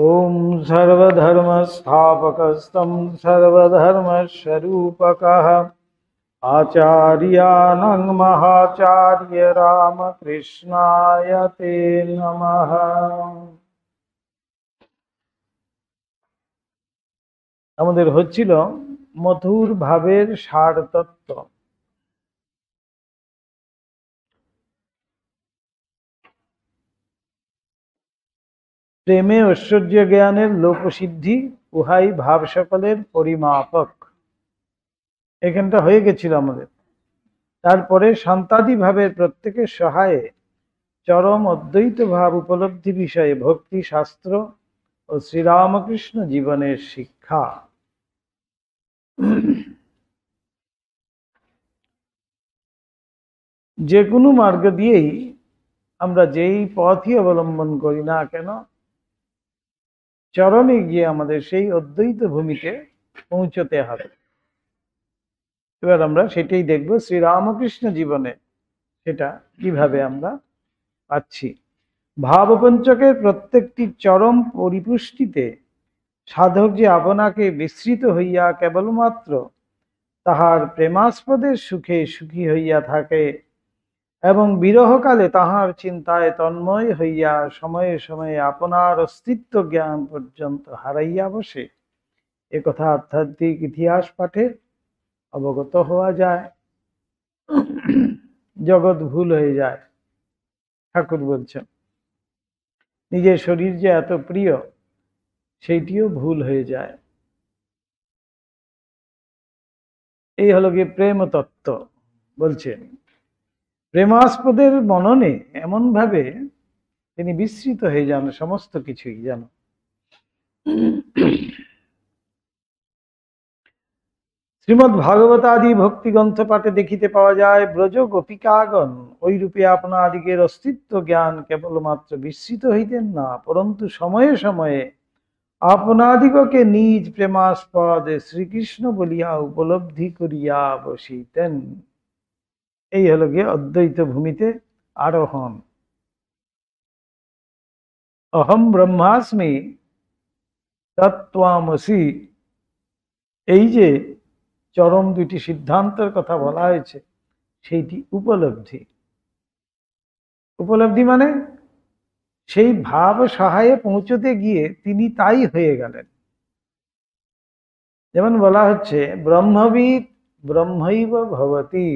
ओम सर्वधर्मस्थापकस्तं सर्वधर्मस्वरूपकः आचार्याणां महाचार्य रामकृष्णाय ते नमः। আমাদের হচ্ছিল মধুর ভাবের সার তত্ত্ব। প্রেমে ঐশ্বর্য জ্ঞানের লোকসিদ্ধি, উহাই ভাব সকলের পরিমাপক। এখানটা হয়ে গেছিল আমাদের। তারপরে শান্তাদি ভাবের প্রত্যেকের সহায়ে চরম অদ্বৈত ভাব উপলব্ধি বিষয়ে ভক্তি শাস্ত্র ও শ্রীরামকৃষ্ণ জীবনের শিক্ষা। যে কোনো মার্গ দিয়েই আমরা যেই পথই অবলম্বন করি না কেন, চরমে গিয়ে আমাদের সেই অদ্বৈত ভূমিতে পৌঁছতে হবে। এবার আমরা সেটাই দেখব শ্রীরামকৃষ্ণ জীবনে সেটা কিভাবে আমরা পাচ্ছি। ভাবপঞ্চকের প্রত্যেকটি চরম পরিপুষ্টিতে সাধক যে আপনাকে বিস্মৃত হইয়া কেবলমাত্র তাহার প্রেমাস্পদের সুখে সুখী হইয়া থাকে এবং বিরহকালে তাহার চিন্তায় তন্ময় হইয়া সময়ে সময়ে আপনার অস্তিত্ব জ্ঞান পর্যন্ত হারাইয়া বসে, একথা আধ্যাত্মিক ইতিহাস পাঠে অবগত হওয়া যায়। জগৎ ভুল হয়ে যায়। ঠাকুর বলছেন নিজের শরীর যে এত প্রিয় সেইটিও ভুল হয়ে যায়। এই হলো গিয়ে প্রেম তত্ত্ব। বলছেন প্রেমাস্পদের মননে এমন ভাবে তিনি বিস্মৃত হয়ে যান সমস্ত কিছুই যেন। শ্রীমদ্ ভাগবত আদি ভক্তি গ্রন্থ পাঠে দেখিতে পাওয়া যায়, ব্রজ গোপিকাগণ ওই রূপে আপনাদিগের অস্তিত্ব জ্ঞান কেবলমাত্র বিস্মৃত হইতেন না, পরন্তু সময়ে সময়ে আপনাদিগকে নিজ প্রেমাস্পদ শ্রীকৃষ্ণ বলিয়া উপলব্ধি করিয়া বসিতেন। এই হলো গিয়ে অদ্বৈত ভূমিতে আরোহণ। অহম ব্রহ্মাস্মি তত্ত্বামসি, এই যে চরম দুইটি সিদ্ধান্তের কথা বলা হয়েছে সেইটি উপলব্ধি। উপলব্ধি মানে সেই ভাব সহায়ে পৌঁছতে গিয়ে তিনি তাই হয়ে গেলেন। যেমন বলা হচ্ছে ব্রহ্মবিদ ব্রহ্মৈব ভবতি,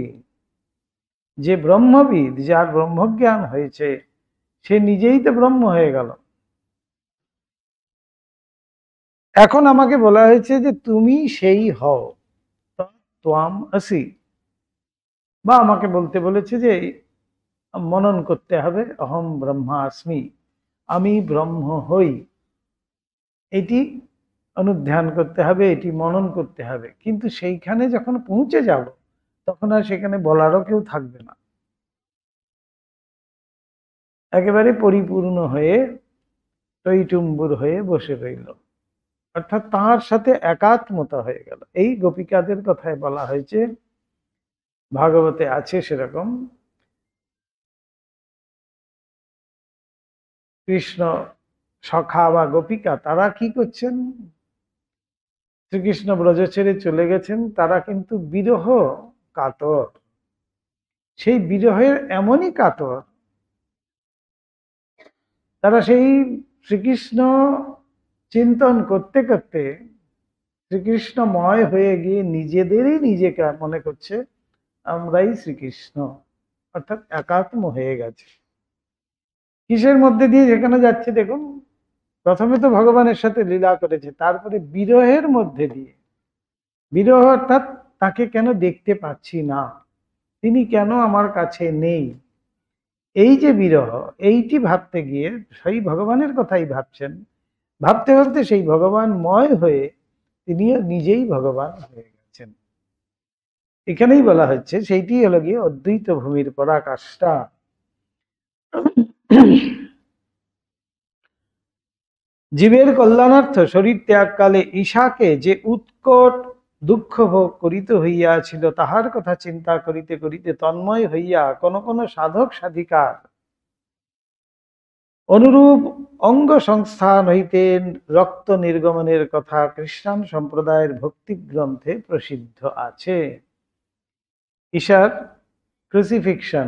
যে ব্রহ্মবিদ যার ব্রহ্মজ্ঞান হয়েছে সে নিজেই তো ব্রহ্ম হয়ে গেল। এখন আমাকে বলা হয়েছে যে তুমি সেই হও, ত্বাম আসি, বা আমাকে বলতে বলেছে যে মনন করতে হবে অহম ব্রহ্মাস্মি, আমি ব্রহ্ম হই। এটি অনুধ্যান করতে হবে, এটি মনন করতে হবে। কিন্তু সেইখানে যখন পৌঁছে যাব তখন আর সেখানে বলারও কেউ থাকবে না। একেবারে পরিপূর্ণ হয়ে টইটুম্বুর হয়ে বসে রইল, অর্থাৎ তাঁর সাথে একাত্মতা হয়ে গেল। এই গোপিকাদের কথায় বলা হয়েছে, ভাগবতে আছে সেরকম। কৃষ্ণ সখা বা গোপিকা তারা কি করছেন, শ্রীকৃষ্ণ ব্রজ ছেড়ে চলে গেছেন, তারা কিন্তু বিরহ কাতর। সেই বিরহের এমনই কাতর, তারা সেই শ্রীকৃষ্ণ চিন্তন করতে করতে শ্রীকৃষ্ণময় হয়ে গিয়ে নিজেদেরই নিজেকে মনে করছে আমরাই শ্রীকৃষ্ণ, অর্থাৎ একাত্ম হয়ে গেছে। কিসের মধ্যে দিয়ে যেখানে যাচ্ছে দেখুন, প্রথমে তো ভগবানের সাথে লীলা করেছে, তারপরে বিরহের মধ্যে দিয়ে। বিরহ অর্থাৎ তাকে কেন দেখতে পাচ্ছি না, তিনি কেন আমার কাছে নেই, এই যে বিরহ, এইটি ভাবতে গিয়ে সেই ভগবানের কথাই ভাবছেন। ভাবতে ভাবতে সেই ভগবানময় হয়ে তিনিও নিজেই ভগবান হয়ে গেছেন। এখানেই বলা হচ্ছে সেইটি হলো গিয়ে অদ্বৈত ভূমির পরাকাষ্ঠা। জীবের কল্যাণার্থ শরীর ত্যাগকালে ঈশাকে যে উৎকট দুঃখ ভোগ করিতে হইয়াছিল, তাহার কথা চিন্তা করিতে করিতে তন্ময় হইয়া কোন কোন সাধক সাধিকার অনুরূপ অঙ্গ সংস্থান হইতে রক্ত নির্গমনের কথা খ্রিস্টান সম্প্রদায়ের ভক্তি গ্রন্থে প্রসিদ্ধ আছে। ঈশার ক্রুসিফিকশন,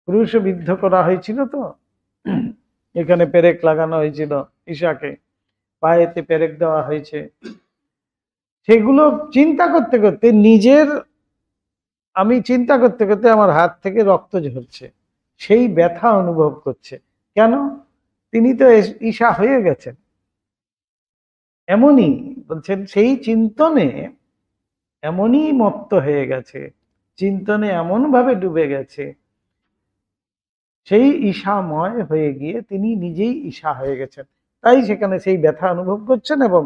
ক্রুশে বিদ্ধ করা হয়েছিল তো, এখানে পেরেক লাগানো হয়েছিল, ঈশাকে পায়েতে পেরেক দেওয়া হয়েছে। সেগুলো চিন্তা করতে করতে আমি চিন্তা করতে করতে আমার হাত থেকে রক্ত ঝরছে, সেই ব্যথা অনুভব করছে। কেন? তিনি তো ঈশা হয়ে গেছেন। এমনই বলছেন, সেই চিন্তনে এমনই মত্ত হয়ে গেছে, চিন্তনে এমন ভাবে ডুবে গেছে, সেই ঈশাময় হয়ে গিয়ে তিনি নিজেই ঈশা হয়ে গেছেন। তাই সেখানে সেই ব্যথা অনুভব করছেন এবং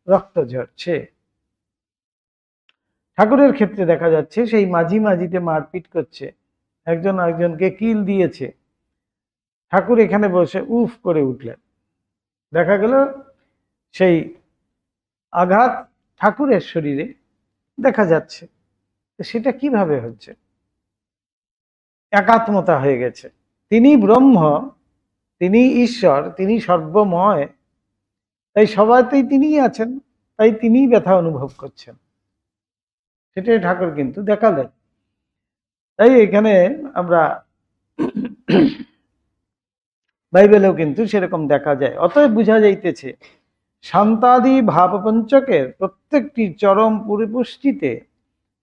রক্ত ঝরছে। ঠাকুরের ক্ষেত্রে দেখা যাচ্ছে সেই মাঝি মাঝিতে মারপিট করছে, একজন আরেকজনকে কিল দিয়েছে, ঠাকুর এখানে বসে উফ করে উঠলেন। দেখা গেল সেই আঘাত ঠাকুরের শরীরে দেখা যাচ্ছে। সেটা কিভাবে হচ্ছে? একাত্মতা হয়ে গেছে। তিনি ব্রহ্ম, তিনি ঈশ্বর, তিনি সর্বময়, তাই সবাইতেই তিনিই আছেন, তাই তিনিই ব্যথা অনুভব করছেন। সেটাই ঠাকুর কিন্তু দেখালেন। তাই এখানে আমরা বাইবেলেও কিন্তু সেরকম দেখা যায়। অতএব বোঝা যাইতেছে শান্তাদি ভাবপঞ্চকের প্রত্যেকটি চরম পরিপুষ্টিতে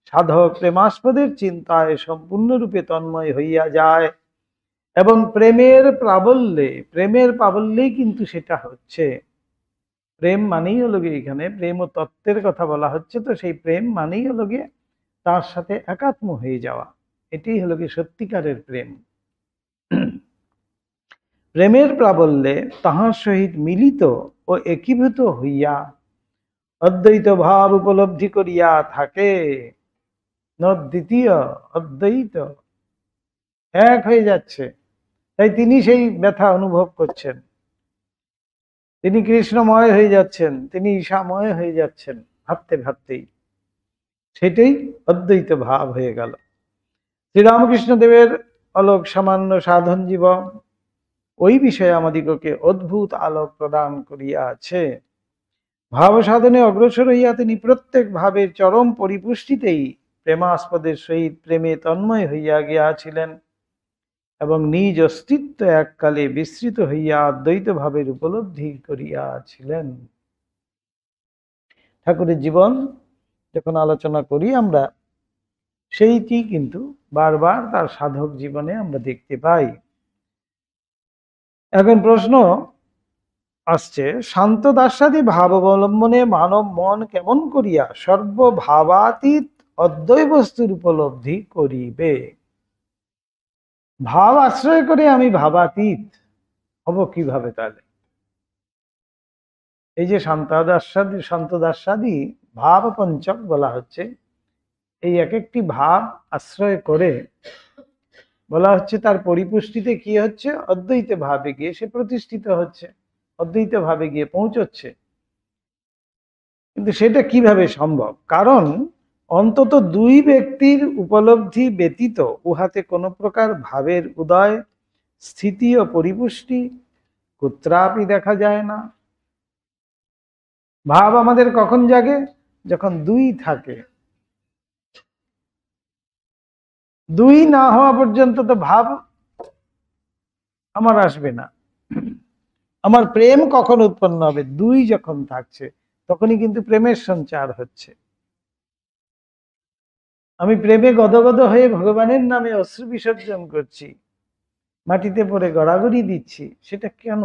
সাধক প্রেমাস্পদের চিন্তায় সম্পূর্ণরূপে তন্ময় হইয়া যায় এবং প্রেমের প্রাবল্যেই কিন্তু সেটা হচ্ছে। প্রেম মানেই হলো গিয়ে, এখানে প্রেম ও তত্ত্বের কথা বলা হচ্ছে, তো সেই প্রেম মানেই হলো গিয়ে তার সাথে একাত্ম হয়ে যাওয়া। এটাই হলো গিয়ে সত্যিকারের প্রেম। প্রেমের প্রাবল্যে তাহার সহিত মিলিত ও একীভূত হইয়া অদ্বৈত ভাব উপলব্ধি করিয়া থাকে। দ্বিতীয় অদ্বৈত এক হয়ে যাচ্ছে, তাই তিনি সেই ব্যথা অনুভব করছেন। তিনি কৃষ্ণময় হয়ে যাচ্ছেন, তিনি ঈশাময় হয়ে যাচ্ছেন ভাবতে ভাবতেই। সেটাই অদ্বৈত ভাব হয়ে গেল। শ্রীরামকৃষ্ণ দেবের অলোক সামান্য সাধন জীবন ওই বিষয়ে আমাদিগকে অদ্ভুত আলোক প্রদান করিয়াছে। ভাব সাধনে অগ্রসর হইয়া তিনি প্রত্যেক ভাবের চরম পরিপুষ্টিতেই প্রেমাস্পদের সহিত প্রেমে তন্ময় হইয়া গিয়াছিলেন এবং নিজ অস্তিত্ব এককালে বিস্তৃত হইয়া অদ্বৈত ভাবের উপলব্ধি করিয়াছিলেন। ঠাকুরের জীবন যখন আলোচনা করি আমরা, সেইটি কিন্তু বারবার তার সাধক জীবনে আমরা দেখতে পাই। এখন প্রশ্ন আসছে, শান্ত দাস্যাদি ভাব অবলম্বনে মানব মন কেমন করিয়া সর্বভাবাতীত অদ্বৈ বস্তুর উপলব্ধি করিবে? ভাব আশ্রয় করে আমি ভাবাতীত হব কিভাবে? তাহলে এই যে শান্ত দাস্যাদি ভাব পঞ্চক বলা হচ্ছে, এই এক একটি ভাব আশ্রয় করে বলা হচ্ছে তার পরিপুষ্টিতে কি হচ্ছে? অদ্বৈত ভাবে গিয়ে সে প্রতিষ্ঠিত হচ্ছে, অদ্বৈত ভাবে গিয়ে পৌঁছচ্ছে। কিন্তু সেটা কিভাবে সম্ভব? কারণ অন্তত দুই ব্যক্তির উপলব্ধি ব্যতীত উহাতে কোনো প্রকার ভাবের উদয়, স্থিতি ও পরিপুষ্টি কুত্রাপি দেখা যায় না। ভাব আমাদের কখন জাগে? যখন দুই থাকে। দুই না হওয়া পর্যন্ত তো ভাব আমার আসবে না। আমার প্রেম কখন উৎপন্ন হবে? দুই যখন থাকছে, তখনই কিন্তু প্রেমের সঞ্চার হচ্ছে। আমি প্রেমে গদগদ হয়ে ভগবানের নামে অশ্রু বিসর্জন করছি, মাটিতে পড়ে গড়াগড়ি দিচ্ছি, সেটা কেন?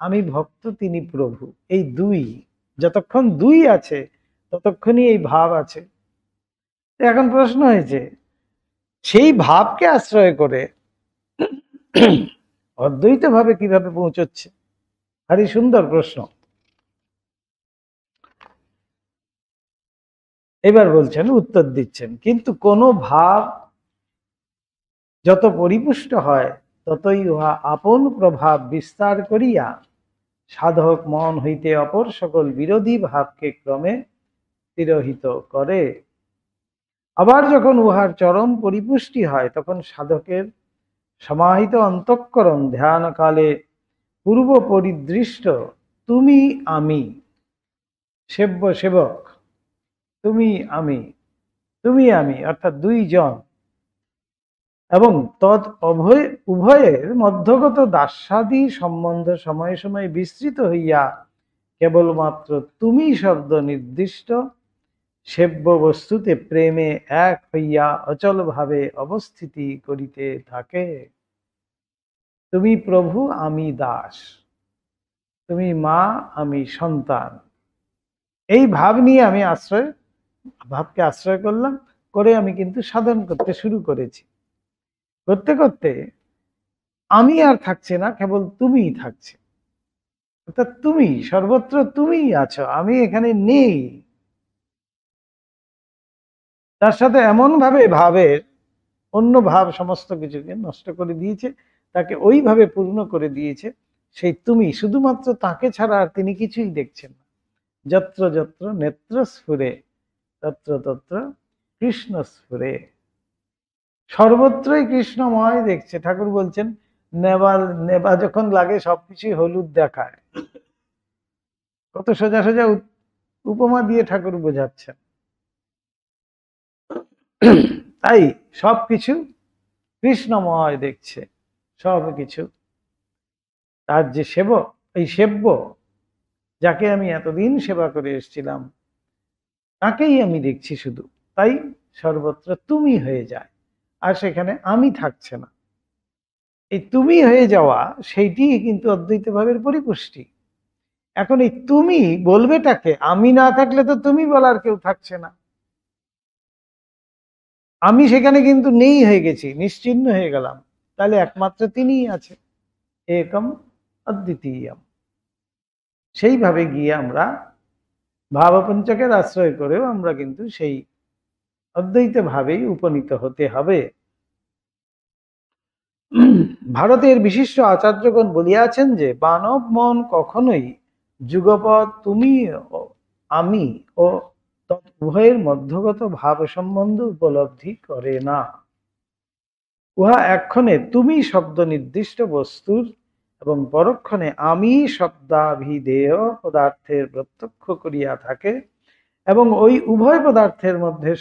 আমি ভক্ত, তিনি প্রভু। এই দুই, যতক্ষণ দুই আছে ততক্ষণই এই ভাব আছে। এখন প্রশ্ন হয়েছে, সেই ভাবকে আশ্রয় করে অদ্বৈত ভাবে কিভাবে পৌঁছচ্ছে? ভারী সুন্দর প্রশ্ন। এবার বলছেন, উত্তর দিচ্ছেন, কিন্তু কোন ভাব যত পরিপুষ্ট হয় ততই উহা আপন প্রভাব বিস্তার করিয়া সাধক মন হইতে অপর সকল বিরোধী ভাবকে ক্রমে তিরোহিত করে। আবার যখন উহার চরম পরিপুষ্টি হয় তখন সাধকের সমাহিত অন্তঃকরণ ধ্যান কালে পূর্ব পরিদৃষ্ট তুমি আমি, সেব্য সেবক, তুমি আমি, তুমি আমি অর্থাৎ দুইজন, এবং তৎ উভয়ের মধ্যগত দাস্যাদি সম্বন্ধ সময়ে সময়ে বিস্তৃত হইয়া কেবলমাত্র তুমি শব্দ নির্দিষ্ট সেব্য বস্তুতে প্রেমে এক হইয়া অচল ভাবে অবস্থিতি করিতে থাকে। তুমি প্রভু, আমি দাস, তুমি মা, আমি সন্তান, এই ভাব নিয়ে আমি ভাবকে আশ্রয় করলাম, করে আমি কিন্তু সাধন করতে শুরু করেছি। করতে করতে আমি আর থাকছে না, কেবল তুমিই থাকছে। অর্থাৎ তুমি সর্বত্র, তুমিই আছো, আমি এখানে নেই। তার সাথে এমন ভাবে ভাবের অন্য ভাব সমস্ত কিছুকে নষ্ট করে দিয়েছে, তাকে ওইভাবে পূর্ণ করে দিয়েছে। সেই তুমি শুধুমাত্র তাকে ছাড়া আর তিনি কিছুই দেখছেন না। যত্র যত্র নেত্র স্ফুরে তত্র তত্র কৃষ্ণ স্ফুরে। সর্বত্রই কৃষ্ণময় দেখছে। ঠাকুর বলছেন নেবা যখন লাগে সবকিছুই হলুদ দেখায়। কত সোজা সোজা উপমা দিয়ে ঠাকুর বোঝাচ্ছেন। তাই সবকিছু কৃষ্ণময় দেখছে, সবকিছু। তার যে সেবক, এই সেব্য, যাকে আমি এতদিন সেবা করে এসেছিলাম, তাকেই আমি দেখছি শুধু। তাই সর্বত্র তুমি হয়ে যায়, আর সেখানে আমি থাকছে না। এই তুমি হয়ে যাওয়া, সেইটি কিন্তু অদ্বৈত ভাবের পরিপুষ্টি। এখন এই তুমি বলবেটাকে, আমি না থাকলে তো তুমি বলার কেউ থাকছে না। আমি সেখানে কিন্তু নেই হয়ে গেছি, নিশ্চিহ্ন হয়ে গেলাম। তাহলে একমাত্র তিনিই আছে, একম অদ্বিতীয়ম। সেইভাবে গিয়ে আমরা ভাবপঞ্চকের আশ্রয় করেও আমরা কিন্তু সেই অদ্বৈত ভাবেই উপনীত হতে হবে। ভারতের বিশিষ্ট আচার্যগণ বলিয়াছেন যে মানব মন কখনোই যুগপৎ তুমি ও আমি ও উভয়ের মধ্যগত ভাব সম্বন্ধ উপলব্ধি করে না। উহা এক্ষণে তুমি শব্দ নির্দিষ্ট বস্তুর এবং পরক্ষণে আমি শব্দাভিধেয় পদার্থের প্রত্যক্ষ করিয়া থাকে, এবং ওই উভয় পদার্থের মধ্যে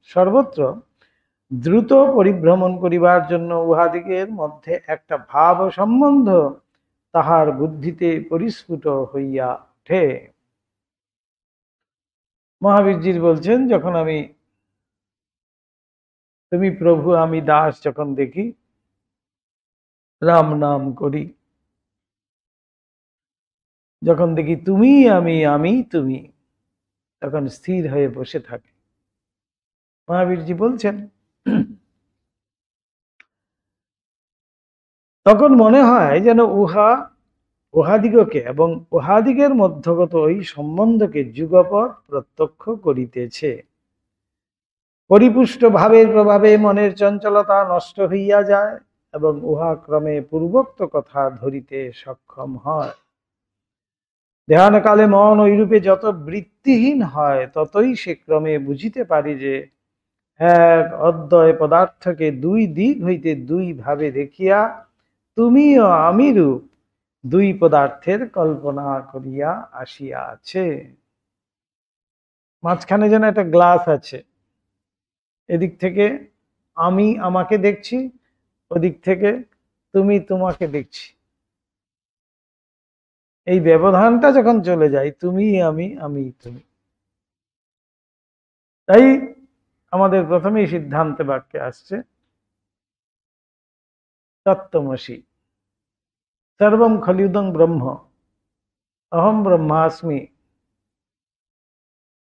সর্বত্র দ্রুত পরিভ্রমণ করিবার জন্য উহাদিগের মধ্যে একটা ভাব সম্বন্ধ তাহার বুদ্ধিতে পরিস্ফুট হইয়া ওঠে। মহাবীরজি বলছেন, যখন আমি তুমি প্রভু আমি দাস যখন দেখি, রাম নাম করি, যখন দেখি তুমি আমি আমি তুমি, তখন স্থির হয়ে বসে থাকে। মহাবীরজি বলছেন, তখন মনে হয় যেন উহাদিগকে এবং উহাদিগের মধ্যগত ওই সম্বন্ধকে যুগপৎ প্রত্যক্ষ করিতেছে। পরিপুষ্ট ভাবের প্রভাবে মনের চঞ্চলতা নষ্ট হইয়া যায় এবং উহা ক্রমে পূর্বোক্ত কথা ধরিতে সক্ষম হয়। ধ্যানকালে মন ওইরূপে যত বৃত্তিহীন হয়, ততই সে ক্রমে বুঝিতে পারি যে এক অদ্বয় পদার্থকে দুই দিক হইতে দুই ভাবে দেখিয়া তুমি ও আমি রূপ দুই পদার্থের কল্পনা করিয়া আসিয়াছে। মাঝখানে যেন একটা গ্লাস আছে, এদিক থেকে আমি আমাকে দেখছি, ওদিক থেকে তুমি তোমাকে দেখছি। এই ব্যবধানটা যখন চলে যায়, তুমি আমি আমি তুমি, তাই আমাদের প্রথমেই সিদ্ধান্ত বাক্যে আসছে তত্ত্বমসি সর্বম খলিদং ব্রহ্ম অহম ব্রহ্মাস্মি।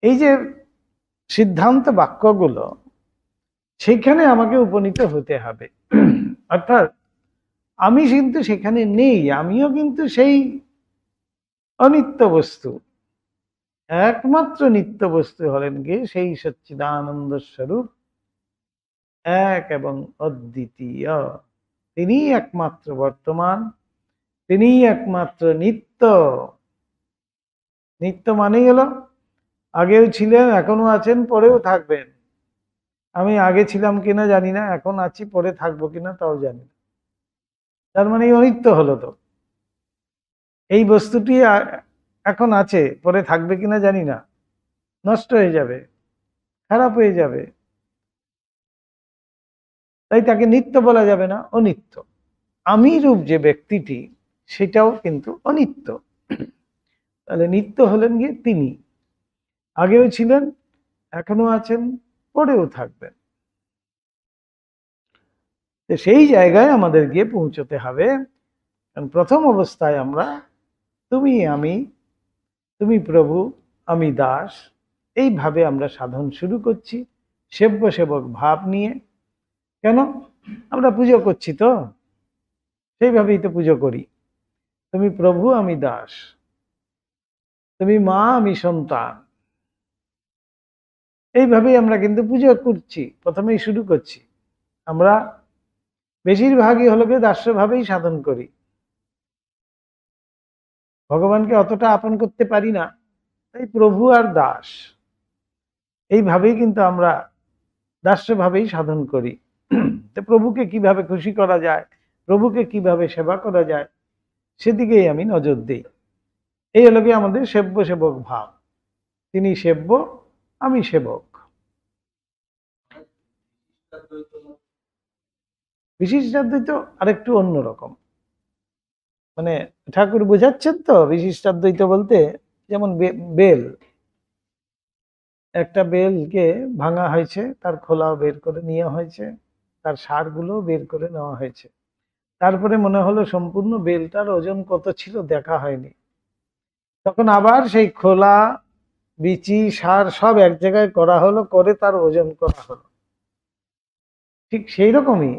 এই যে সিদ্ধান্ত বাক্যগুলো, সেখানে আমাকে উপনীত হতে হবে। অর্থাৎ আমি কিন্তু সেখানে নেই, আমিও কিন্তু সেই অনিত্য বস্তু। একমাত্র নিত্য বস্তু হলেন গিয়ে সেই সচ্চিদানন্দ স্বরূপ, এক এবং অদ্বিতীয়। তিনিই একমাত্র বর্তমান, তিনিই একমাত্র নিত্য। নিত্য মানেই হলো আগেও ছিলেন, এখনো আছেন, পরেও থাকবেন। আমি আগে ছিলাম কিনা জানি না, এখন আছি, পরে থাকবো কিনা তাও জানি না। তার মানে অনিত্য হলো তো। এই বস্তুটি এখন আছে, পরে থাকবে কিনা জানি না, নষ্ট হয়ে যাবে, খারাপ হয়ে যাবে, তাই তাকে নিত্য বলা যাবে না, অনিত্য। আমি রূপ যে ব্যক্তিটি, সেটাও কিন্তু অনিত্য। তাহলে নিত্য হলেন গিয়ে তিনি, আগেও ছিলেন, এখনো আছেন, পরেও থাকবেন। সেই জায়গায় আমাদের গিয়ে পৌঁছতে হবে। কারণ প্রথম অবস্থায় আমরা তুমি আমি, তুমি প্রভু আমি দাস, এইভাবে আমরা সাধন শুরু করছি, সেব্য সেবক ভাব নিয়ে। কেন? আমরা পুজো করছি তো, সেইভাবেই তো পুজো করি। তুমি প্রভু আমি দাস, তুমি মা আমি সন্তান, এইভাবেই আমরা কিন্তু পুজো করছি, প্রথমেই শুরু করছি। আমরা বেশিরভাগই হলো গিয়ে দাস্যভাবেই সাধন করি, ভগবানকে অতটা আপন করতে পারি না, তাই প্রভু আর দাস এইভাবেই কিন্তু আমরা দাস্যভাবেই সাধন করি। তো প্রভুকে কিভাবে খুশি করা যায়, প্রভুকে কিভাবে সেবা করা যায়, সেদিকেই আমি নজর দিই। এই হলো গিয়ে আমাদের সেব্য সেবক ভাব। তিনি সেব্য, আমি সেবক। বিশিষ্টাদ্বৈত আরেকটু অন্যরকম। মানে ঠাকুর বোঝাচ্ছেন তো বিশিষ্টাদ্বৈত বলতে, যেমন বেল, একটা বেলকে ভাঙা হয়েছে, তার খোলাও বের করে নেওয়া হয়েছে, তার সারগুলো বের করে নেওয়া হয়েছে। তারপরে মনে হলো সম্পূর্ণ বেলটার ওজন কত ছিল দেখা হয়নি, তখন আবার সেই খোলা, বিচি, সার সব এক জায়গায় করা হলো, করে তার ওজন করা হলো। ঠিক সেই রকমই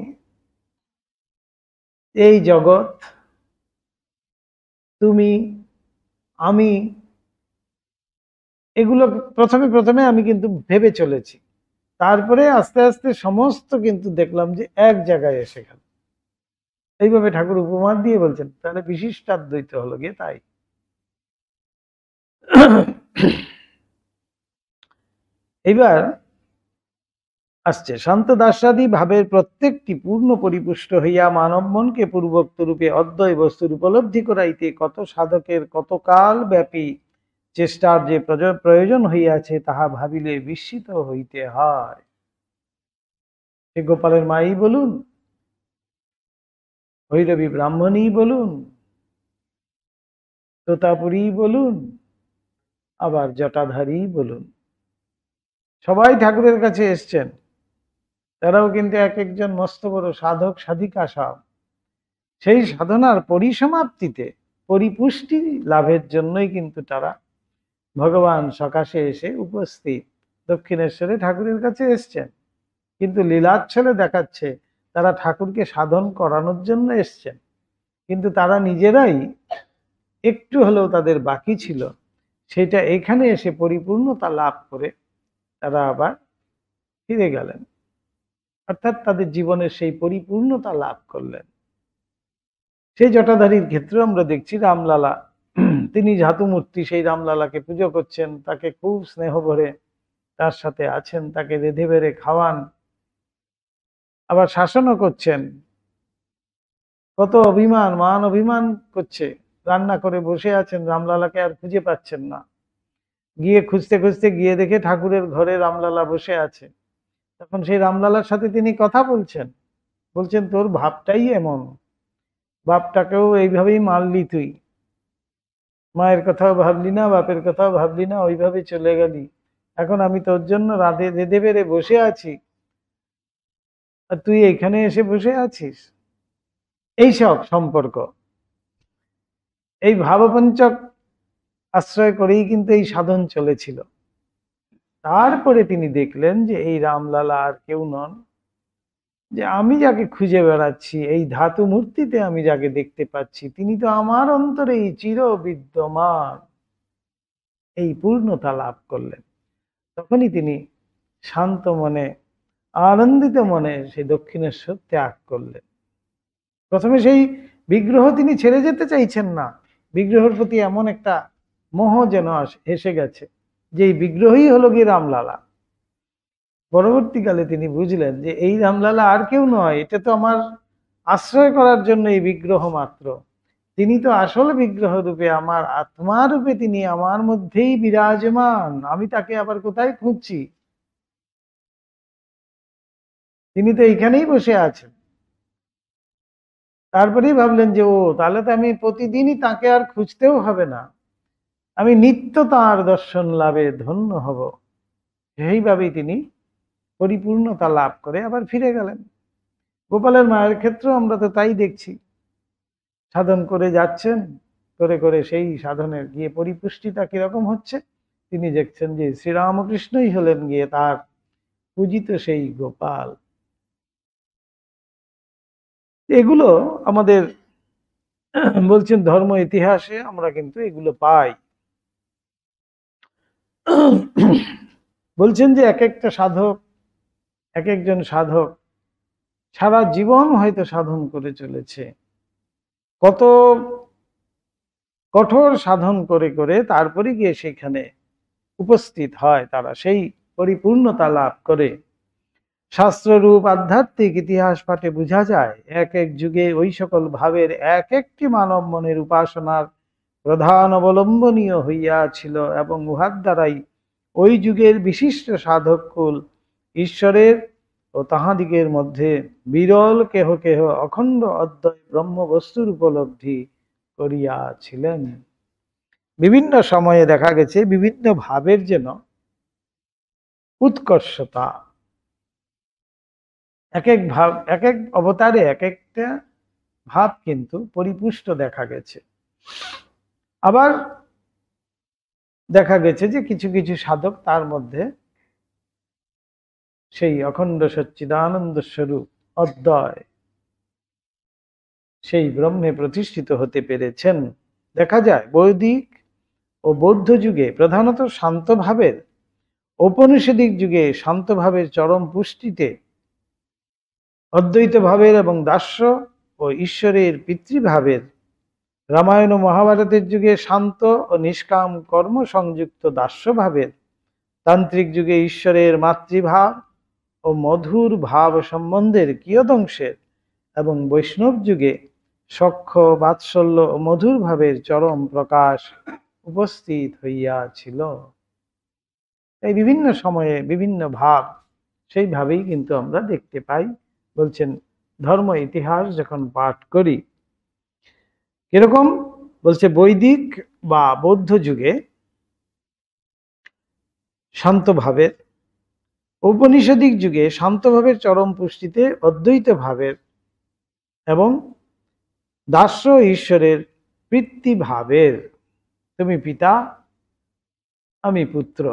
এই জগৎ, তুমি আমি, এগুলো প্রথমে প্রথমে আমি কিন্তু ভেবে চলেছি, তারপরে আস্তে আস্তে সমস্ত কিন্তু দেখলাম যে এক জায়গায় এসে গেল। এইভাবে ঠাকুর উপমা দিয়ে বলছেন। তাহলে বিশিষ্টাদ্বৈত হলো গিয়ে তাই। এবার আসছে শান্ত দাসাদি ভাবের প্রত্যেকটি পূর্ণ পরিপুষ্ট হইয়া মানব মনকে পূর্বোক্ত রূপে অদ্বয় বস্তুর উপলব্ধি করাইতে কত সাধকের কত কাল ব্যাপী চেষ্টার যে প্রয়োজন হইয়াছে, তাহা ভাবিলে বিস্মিত হইতে হয়। সে গোপালের মাই বলুন, ভৈরবী ব্রাহ্মণী বলুন, তোতাপুরী বলুন, আবার জটাধারী বলুন, সবাই ঠাকুরের কাছে এসছেন। তারাও কিন্তু এক একজন মস্ত বড় সাধক সাধিকা সব। সেই সাধনার পরিসমাপ্তিতে পরিপুষ্টি লাভের জন্যই কিন্তু তারা ভগবান সকাশে এসে উপস্থিত দক্ষিণেশ্বরে ঠাকুরের কাছে এসছেন। কিন্তু লীলাচ্ছলে দেখাচ্ছে তারা ঠাকুরকে সাধন করানোর জন্য এসছেন, কিন্তু তারা নিজেরাই একটু হলেও তাদের বাকি ছিল, সেটা এখানে এসে পরিপূর্ণতা লাভ করে তারা আবার ফিরে গেলেন, অর্থাৎ তাদের জীবনের সেই পরিপূর্ণতা লাভ করলেন। সেই জটাধারীর ক্ষেত্রে আমরা দেখছি রামলালা, তিনি ধাতুমূর্তি, সেই রামলালাকে পুজো করছেন, তাকে খুব স্নেহ ভরে তার সাথে আছেন, তাকে রেঁধে বেড়ে খাওয়ান, আবার শাসনও করছেন। কত অভিমান, মান অভিমান করছে, রান্না করে বসে আছেন, রামলালাকে আর খুঁজে পাচ্ছেন না। গিয়ে খুঁজতে খুঁজতে গিয়ে দেখে ঠাকুরের ঘরে রামলালা বসে আছে। তখন সেই রামলালার সাথে তিনি কথা বলছেন, বলছেন তোর ভাবটাই এমন, বাপটাকেও এইভাবেই মারলি তুই, মায়ের কথাও ভাবলি না, বাপের কথাও ভাবলি না, ওইভাবে চলে গেলি। এখন আমি তোর জন্য রেঁধে বেড়ে বসে আছি, আর তুই এখানে এসে বসে আছিস। এইসব সম্পর্ক, এই ভাবপঞ্চক আশ্রয় করেই কিন্তু এই সাধন চলেছিল। তারপরে তিনি দেখলেন যে এই রামলালা আর কেউ নন, যে আমি যাকে খুঁজে বেড়াচ্ছি, এই ধাতু মূর্তিতে আমি যাকে দেখতে পাচ্ছি, তিনি তো আমার অন্তরেই চির বিদ্যমান। এই পূর্ণতা লাভ করলেন। তখনই তিনি শান্ত মনে, আনন্দিত মনে সেই দক্ষিণেশ্বর ত্যাগ করলেন। প্রথমে সেই বিগ্রহ তিনি ছেড়ে যেতে চাইছেন না, বিগ্রহের প্রতি এমন একটা মোহ যেন এসে গেছে যে এই বিগ্রহই হলো গিয়ে রামলালা। পরবর্তীকালে তিনি বুঝলেন যে এই রামলালা আর কেউ নয়, এটা তো আমার আশ্রয় করার জন্য এই বিগ্রহ মাত্র। তিনি তো আসল বিগ্রহ রূপে, আমার আত্মা রূপে তিনি আমার মধ্যেই বিরাজমান, আমি তাকে আবার কোথায় খুঁজছি? তিনি তো এইখানেই বসে আছেন। তারপরেই ভাবলেন যে ও, তাহলে তো আমি প্রতিদিনই তাকে আর খুঁজতেও হবে না, আমি নিত্য তাঁর দর্শন লাভে ধন্য হব। সেইভাবেই তিনি পরিপূর্ণতা লাভ করে আবার ফিরে গেলেন। গোপালের মায়ের ক্ষেত্রেও আমরা তো তাই দেখছি, সাধন করে যাচ্ছেন, করে করে সেই সাধনের গিয়ে পরিপুষ্টিটা কিরকম হচ্ছে, তিনি দেখছেন যে শ্রীরামকৃষ্ণই হলেন গিয়ে তার পূজিত সেই গোপাল। এগুলো আমাদের বলছেন ধর্ম ইতিহাসে আমরা কিন্তু এগুলো পাই। বলছেন যে এক একটা সাধক, এক একজন সাধক সারা জীবন হয়তো সাধন করে চলেছে, কত কঠোর সাধন করে করে তারপরে গিয়ে সেখানে উপস্থিত হয়, তারা সেই পরিপূর্ণতা লাভ করে। শাস্ত্ররূপ আধ্যাত্মিক ইতিহাস পাঠে বোঝা যায় এক এক যুগে ওই সকল ভাবের এক একটি মানব মনের উপাসনার প্রধান অবলম্বনীয় হইয়াছিল, এবং উহার দ্বারাই ওই যুগের বিশিষ্ট সাধককুল ঈশ্বরের ও তাহাদিগের মধ্যে বিরল কেহ কেহ অখণ্ড অদ্বয় ব্রহ্মবস্তুর উপলব্ধি করিয়াছিলেন। বিভিন্ন সময়ে দেখা গেছে বিভিন্ন ভাবের যেন উৎকর্ষতা, এক এক ভাব, এক এক অবতারে এক একটা ভাব কিন্তু পরিপুষ্ট দেখা গেছে। আবার দেখা গেছে যে কিছু কিছু সাধক তার মধ্যে সেই অখণ্ড সচ্চিদানন্দ স্বরূপ অদ্বয় সেই ব্রহ্মে প্রতিষ্ঠিত হতে পেরেছেন। দেখা যায় বৈদিক ও বৌদ্ধ যুগে প্রধানত শান্ত ভাবের, ঔপনিষদিক যুগে শান্ত ভাবের চরম পুষ্টিতে অদ্বৈত ভাবের এবং দাস্য ও ঈশ্বরের পিতৃভাবের, রামায়ণ ও মহাভারতের যুগে শান্ত ও নিষ্কাম কর্ম সংযুক্ত দাস্য ভাবের, তান্ত্রিক যুগে ঈশ্বরের মাতৃভাব ও মধুর ভাব সম্বন্ধের কিয়দংশের, এবং বৈষ্ণব যুগে সখ্য বাৎসল্য ও মধুর ভাবের চরম প্রকাশ উপস্থিত হইয়াছিল। এই বিভিন্ন সময়ে বিভিন্ন ভাব সেইভাবেই কিন্তু আমরা দেখতে পাই। বলছেন ধর্ম ইতিহাস যখন পাঠ করি কিরকম, বলছে বৈদিক বা বৌদ্ধ যুগে শান্ত ভাবের, ঔপনিষদিক যুগে শান্ত ভাবের চরম পুষ্টিতে অদ্বৈত ভাবের এবং দাস্য ঈশ্বরের পিতৃভাবের, তুমি পিতা আমি পুত্র,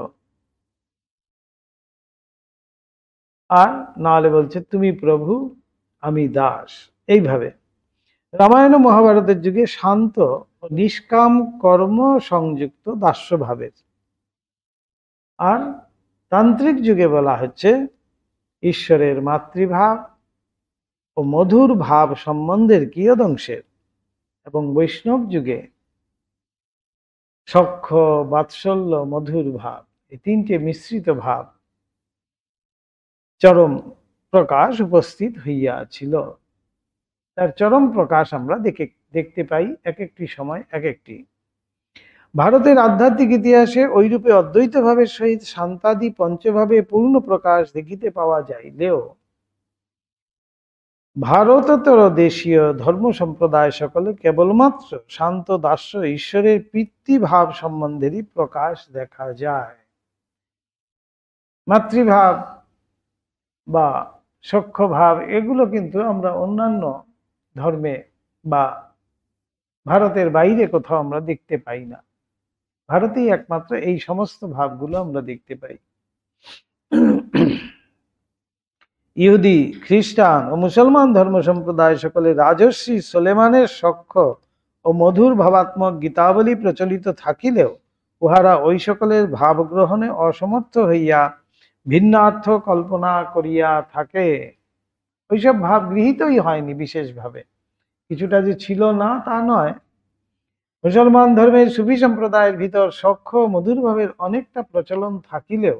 আর নাহলে বলছে তুমি প্রভু আমি দাস। এইভাবে রামায়ণ ও মহাভারতের যুগে শান্ত ও নিষ্কাম কর্ম সংযুক্ত দাস্য ভাবের, আর তান্ত্রিক যুগে বলা হচ্ছে ঈশ্বরের মাতৃভাব ও মধুর ভাব সম্বন্ধের কিয়দংশের, এবং বৈষ্ণব যুগে সখ্য বাৎসল্য মধুর ভাব, এই তিনটে মিশ্রিত ভাব চরম প্রকাশ উপস্থিত হইয়াছিল। তার চরম প্রকাশ আমরা দেখতে পাই এক একটি সময় এক একটি। ভারতের আধ্যাত্মিক ইতিহাসে ওইরূপে অদ্বৈত ভাবের সহিত শান্তাদি পঞ্চভাবে পূর্ণ প্রকাশ দেখিতে পাওয়া যাইলেও ভারততর দেশীয় ধর্ম সম্প্রদায় সকলে কেবলমাত্র শান্ত দাস্য ঈশ্বরের পিতৃভাব সম্বন্ধেরই প্রকাশ দেখা যায়। মাতৃভাব বা সখ্য ভাব এগুলো কিন্তু আমরা অন্যান্য ধর্মে বা ভারতের বাইরে কোথাও আমরা দেখতে পাই না, ভারতেই একমাত্র এই সমস্ত ভাবগুলো আমরা দেখতে পাই। ইহুদি, খ্রিস্টান ও মুসলমান ধর্ম সম্প্রদায় সকলে রাজর্ষি সোলেমানের সখ্য ও মধুর ভাবাত্মক গীতাবলী প্রচলিত থাকিলেও উহারা ওই সকলের ভাব গ্রহণে অসমর্থ হইয়া ভিন্নার্থ কল্পনা করিয়া থাকে। ওইসব ভাব গৃহীতই হয়নি বিশেষভাবে, কিছুটা যে ছিল না তা নয়। মুসলমান ধর্মের সুফি সম্প্রদায়ের ভিতর সখ্য মধুর ভাবের অনেকটা প্রচলন থাকিলেও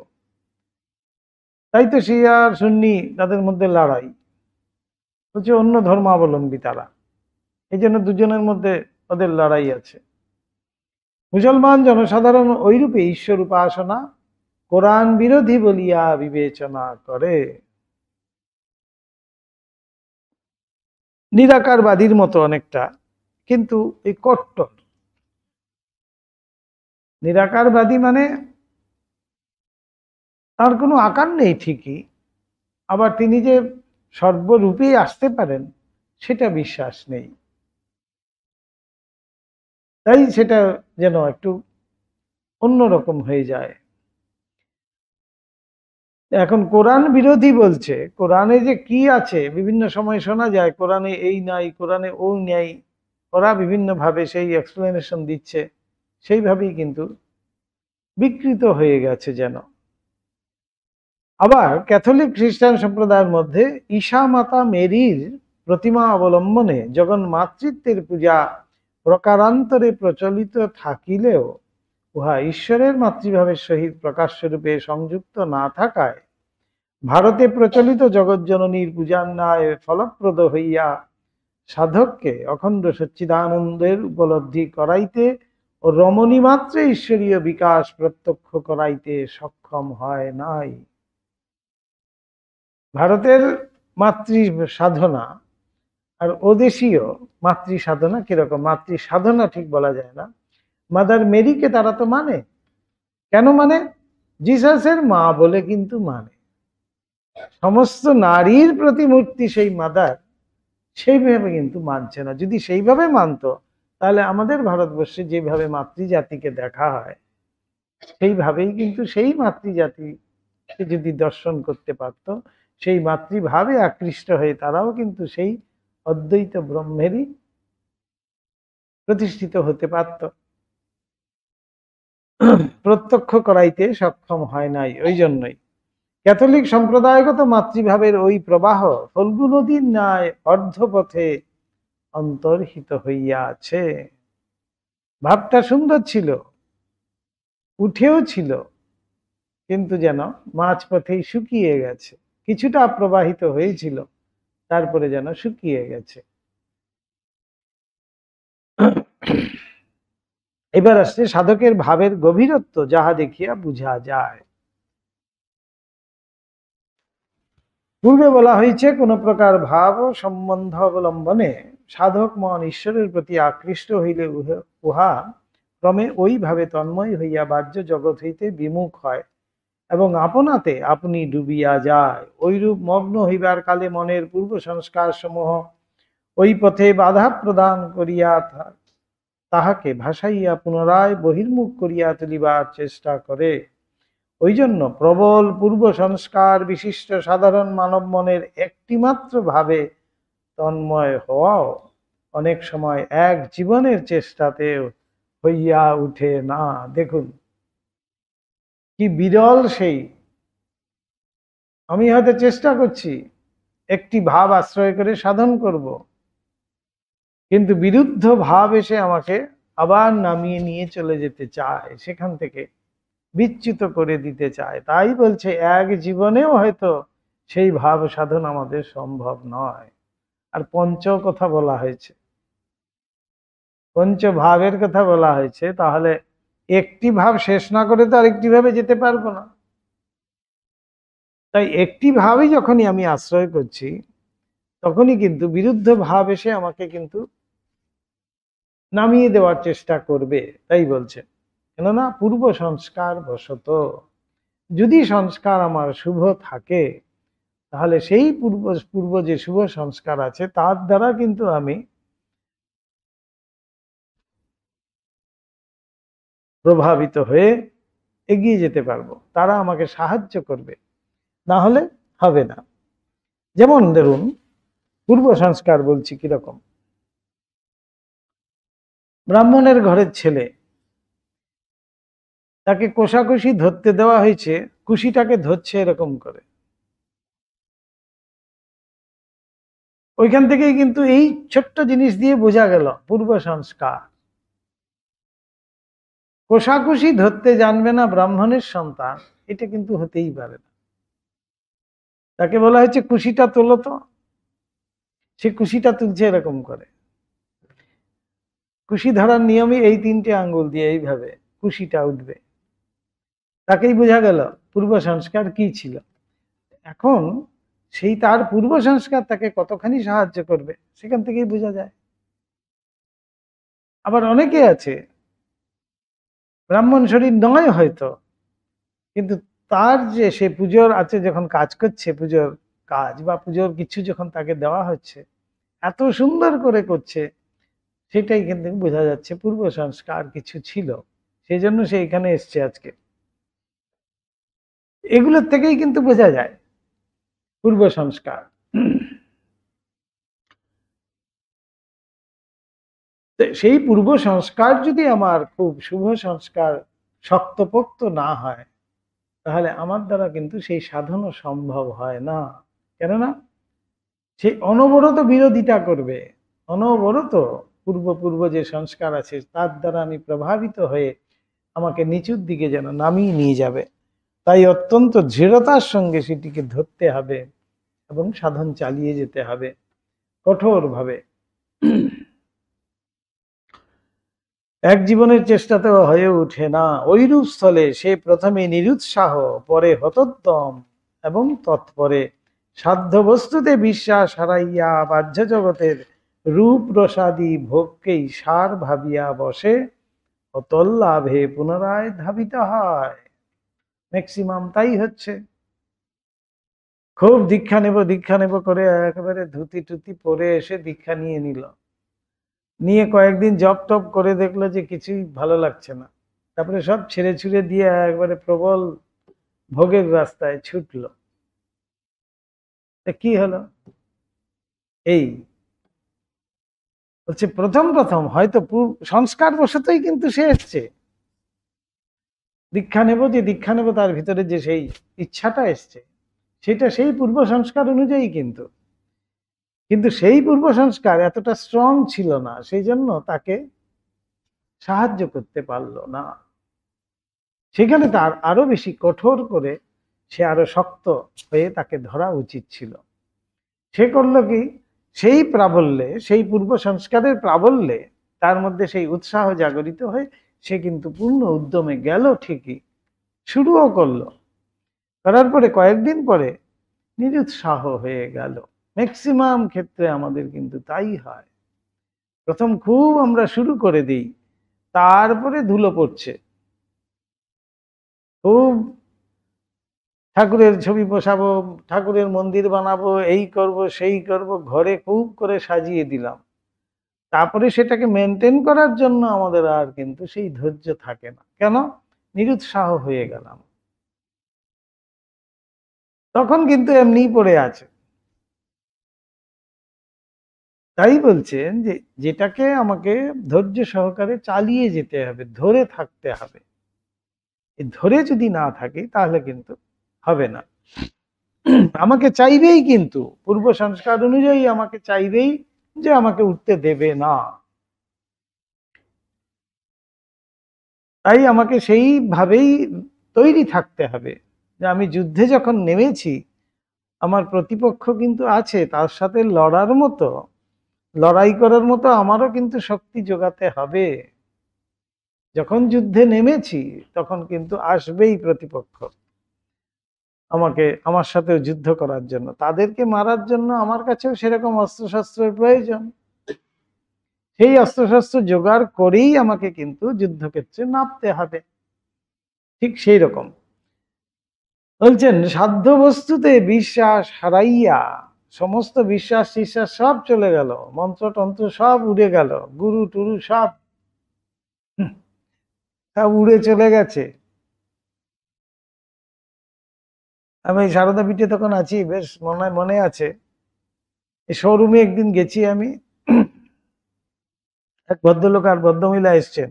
তাই তো শিয়া আর সুন্নি তাদের মধ্যে লড়াই হচ্ছে, অন্য ধর্মাবলম্বী তারা, এই জন্য দুজনের মধ্যে ওদের লড়াই আছে। মুসলমান জনসাধারণ ওইরূপে ঈশ্বর উপাসনা কোরআন বিরোধী বলিয়া বিবেচনা করে। নিরাকারবাদীর মতো অনেকটা, কিন্তু এই কট্টর নিরাকারবাদী মানে তার কোনো আকার নেই ঠিকই, আবার তিনি যে সর্বরূপেই আসতে পারেন সেটা বিশ্বাস নেই। তাই সেটা যেন একটু অন্যরকম হয়ে যায়। এখন কোরআন বিরোধী বলছে, কোরআনে যে কি আছে বিভিন্ন সময় শোনা যায় কোরআনে এই নাই, কোরআনে ও নেই, ওরা বিভিন্ন ভাবে সেই এক্সপ্লেনেশন দিচ্ছে, সেইভাবেই কিন্তু বিকৃত হয়ে গেছে যেন। আবার ক্যাথলিক খ্রিস্টান সম্প্রদায়ের মধ্যে ঈশা মাতা মেরির প্রতিমা অবলম্বনে জগন মাতৃত্বের পূজা প্রকারান্তরে প্রচলিত থাকিলেও উহা ঈশ্বরের মাতৃভাবের সহিত প্রকাশ্যরূপে সংযুক্ত না থাকায় ভারতে প্রচলিত জগৎজননীর পূজার ন্যায় ফলপ্রদ হইয়া সাধককে অখণ্ড সচ্চিদানন্দের উপলব্ধি করাইতে ও রমণী মাত্রে ঈশ্বরীয় বিকাশ প্রত্যক্ষ করাইতে সক্ষম হয় নাই। ভারতের মাতৃ সাধনা আর ওদেশীয় মাতৃ সাধনা কিরকম, মাতৃ সাধনা ঠিক বলা যায় না, মাদার মেরিকে তারা তো মানে। কেন মানে? জিসাসের মা বলে কিন্তু মানে। সমস্ত নারীর প্রতিমূর্তি সেই মাদার, সেইভাবে কিন্তু মানছে না। যদি সেইভাবে মানতো তাহলে আমাদের ভারতবর্ষে যেভাবে মাতৃজাতিকে দেখা হয় সেইভাবেই কিন্তু সেই মাতৃজাতিকে যদি দর্শন করতে পারত, সেই মাতৃভাবে আকৃষ্ট হয়ে তারাও কিন্তু সেই অদ্বৈত ব্রহ্মেরই প্রতিষ্ঠিত হতে পারত। প্রত্যক্ষ করাইতে সক্ষম হয় নাই। ওই জন্যই ক্যাথলিক সম্প্রদায়গত মাতৃভাবের ওই প্রবাহ ফল্গু নদীর ন্যায় অর্ধপথে অন্তর্হিত হইয়া আছে। ভাবটা সুন্দর ছিল, উঠেও ছিল, কিন্তু যেন মাঝপথেই শুকিয়ে গেছে। কিছুটা প্রবাহিত হয়েছিল, তারপরে যেন শুকিয়ে গেছে। এবার আসছে সাধকের ভাবের গভীরত্ব, যাহা দেখিয়া বুঝা যায়। পূর্বে বলা হয়েছে কোন প্রকার ভাব ও সম্বন্ধ অবলম্বনে সাধক মন ঈশ্বরের প্রতি আকৃষ্ট হইলে উহা ক্রমে ওইভাবে তন্ময় হইয়া বাহ্য জগৎ হইতে বিমুখ হয় এবং আপনাতে আপনি ডুবিয়া যায়। ওইরূপ মগ্ন হইবার কালে মনের পূর্ব সংস্কার সমূহ ওই পথে বাধা প্রদান করিয়া তাহাকে ভাসাইয়া পুনরায় বহির্মুখ করিয়া তুলিবার চেষ্টা করে। ওই জন্য প্রবল পূর্ব সংস্কার বিশিষ্ট সাধারণ মানব মনের একটিমাত্র ভাবে তন্ময় হওয়াও অনেক সময় এক জীবনের চেষ্টাতে হইয়া উঠে না। দেখুন কি বিরল সেই। আমি হয়তো চেষ্টা করছি একটি ভাব আশ্রয় করে সাধন করব, কিন্তু বিরুদ্ধ ভাব এসে আমাকে আবার নামিয়ে নিয়ে চলে যেতে চায়, সেখান থেকে বিচ্যুত করে দিতে চায়। তাই বলছে এক জীবনেও হয়তো সেই ভাব সাধন আমাদের সম্ভব নয়। আর পঞ্চ কথা বলা হয়েছে, পঞ্চ ভাবের কথা বলা হয়েছে, তাহলে একটি ভাব শেষ না করে তো আরেকটি ভাবে যেতে পারবো না। তাই একটি ভাবই যখনই আমি আশ্রয় করছি তখনই কিন্তু বিরুদ্ধ ভাব এসে আমাকে কিন্তু নামিয়ে দেওয়ার চেষ্টা করবে। তাই বলছে, কেননা পূর্ব সংস্কার বশত, যদি সংস্কার আমার শুভ থাকে তাহলে সেই পূর্ব যে শুভ সংস্কার আছে তার দ্বারা কিন্তু আমি প্রভাবিত হয়ে এগিয়ে যেতে পারবো, তারা আমাকে সাহায্য করবে, না হলে হবে না। যেমন ধরুন পূর্ব সংস্কার বলছি কিরকম, ব্রাহ্মণের ঘরের ছেলে, তাকে কোষাকুষি ধরতে দেওয়া হয়েছে, কুশিটাকে ধরছে এরকম করে। ওইখান থেকেই কিন্তু এই ছোট্ট জিনিস দিয়ে বোঝা গেল পূর্ব সংস্কার। কোষাকুষি ধরতে জানবে না ব্রাহ্মণের সন্তান, এটা কিন্তু হতেই পারে না। তাকে বলা হয়েছে কুশিটা তোলো তো, সে কুশিটা তুলছে এরকম করে। কুশি ধরার নিয়মই এই 3টে আঙ্গুল দিয়ে এইভাবে কুশিটা উঠবে। তাকেই বোঝা গেল পূর্ব সংস্কার কি ছিল। এখন সেই তার পূর্ব সংস্কার তাকে কতখানি সাহায্য করবে সেখান থেকেই বোঝা যায়। আবার অনেকে আছে ব্রাহ্মণ শরীর নয় হয়তো, কিন্তু তার যে সে পুজোর আছে যখন কাজ করছে, পুজোর কাজ বা পুজোর কিছু যখন তাকে দেওয়া হচ্ছে, এত সুন্দর করে করছে, সেটাই কিন্তু বোঝা যাচ্ছে পূর্ব সংস্কার কিছু ছিল, সেই জন্য সে এখানে এসছে আজকে। এগুলোর থেকেই কিন্তু বোঝা যায় পূর্ব সংস্কার। সেই পূর্ব সংস্কার যদি আমার খুব শুভ সংস্কার শক্তপোক্ত না হয়, তাহলে আমার দ্বারা কিন্তু সেই সাধনও সম্ভব হয় না। কেননা সে অনবরত বিরোধিতা করবে, অনবরত পূর্ব পূর্ব যে সংস্কার আছে তার দ্বারা আমি প্রভাবিত হয়ে আমাকে নিচুর দিকে যেন নামিয়ে নিয়ে যাবে। তাই অত্যন্ত দৃঢ়তার সঙ্গে সেটিকে ধরতে হবে এবং সাধন চালিয়ে যেতে হবে কঠোরভাবে। এক জীবনের চেষ্টাতেও হয়ে ওঠে না। ঐরূপ স্থলে সে প্রথমে নিরুৎসাহ, পরে হতোদ্যম এবং তৎপরে সাধ্য বস্তুতে বিশ্বাস হারাইয়া বাহ্য জগতের রূপ রসাদি ভোগকেই সার ভাবিয়া বসে অতল লাভে পুনরায় ধাবিত হয়। ম্যাক্সিমাম তাই হচ্ছে। খুব দীক্ষা নেব করে একেবারে ধুতি টুতি পরে এসে দীক্ষা নিয়ে নিল, নিয়ে কয়েকদিন জপ টপ করে দেখলো যে কিছুই ভালো লাগছে না, তারপরে সব ছেড়ে ছুড়ে দিয়ে একবারে প্রবল ভোগের রাস্তায় ছুটলো। কি হলো? এই বলছে প্রথম প্রথম হয়তো সংস্কার বশতই কিন্তু সে এসছে, দীক্ষা নেব তার ভিতরে যে সেই ইচ্ছাটা এসছে, সেটা সেই পূর্ব সংস্কার অনুযায়ী, কিন্তু কিন্তু সেই পূর্ব সংস্কার এতটা স্ট্রং ছিল না, সেই জন্য তাকে সাহায্য করতে পারলো না। সেখানে তার আরো বেশি কঠোর করে সে আরো শক্ত হয়ে তাকে ধরা উচিত ছিল। সে করলো কি, সেই প্রাবল্যে, সেই পূর্ব সংস্কারের প্রাবল্যে তার মধ্যে সেই উৎসাহ জাগরিত হয়ে সে কিন্তু পূর্ণ উদ্যমে গেল, ঠিকই শুরুও করলো, করার পরে কয়েকদিন পরে নিরুৎসাহ হয়ে গেল। ম্যাক্সিমাম ক্ষেত্রে আমাদের কিন্তু তাই হয়, প্রথম খুব আমরা শুরু করে দিই, তারপরে ধুলো পড়ছে, খুব ঠাকুরের ছবি বসাবো, ঠাকুরের মন্দির বানাবো, এই করব সেই করব, ঘরে খুব করে সাজিয়ে দিলাম, তারপরে সেটাকে মেনটেন করার জন্য আমাদের আর কিন্তু সেই ধৈর্য থাকে না। কেন? নিরুৎসাহ হয়ে গেলাম, তখন কিন্তু এমনিই পড়ে আছে। তাই বলছেন যে যেটাকে আমাকে ধৈর্য সহকারে চালিয়ে যেতে হবে, ধরে থাকতে হবে, ধরে যদি না থাকি তাহলে কিন্তু হবে না। আমাকে চাইবেই, কিন্তু পূর্ব সংস্কার অনুযায়ী আমাকে চাইবেই যে আমাকে উঠতে দেবে না। তাই আমাকে সেইভাবেই তৈরি থাকতে হবে যে আমি যুদ্ধে যখন নেমেছি, আমার প্রতিপক্ষ কিন্তু আছে, তার সাথে লড়ার মতো, লড়াই করার মতো আমারও কিন্তু শক্তি যোগাতে হবে। যখন যুদ্ধে নেমেছি তখন কিন্তু আসবেই প্রতিপক্ষ আমাকে, আমার সাথেও যুদ্ধ করার জন্য, তাদেরকে মারার জন্য আমার কাছেও সেরকম অস্ত্রশস্ত্রের প্রয়োজন। সেই অস্ত্রশস্ত্র জোগাড় করেই আমাকে কিন্তু যুদ্ধক্ষেত্রে নামতে হবে। ঠিক সেই রকম বলছেন, সাধ্য বস্তুতে বিশ্বাস হারাইয়া, সমস্ত বিশ্বাস টিশ্বাস সব চলে গেল, মন্ত্রতন্ত্র সব উড়ে গেল, গুরু টুরু সব সব উড়ে চলে গেছে। আমি সারদা পীঠে তখন আছি, বেশ মনে মনে আছে, এই শোরুমে একদিন গেছি আমি, এক ভদ্রলোক আর ভদ্রমহিলা এসছেন।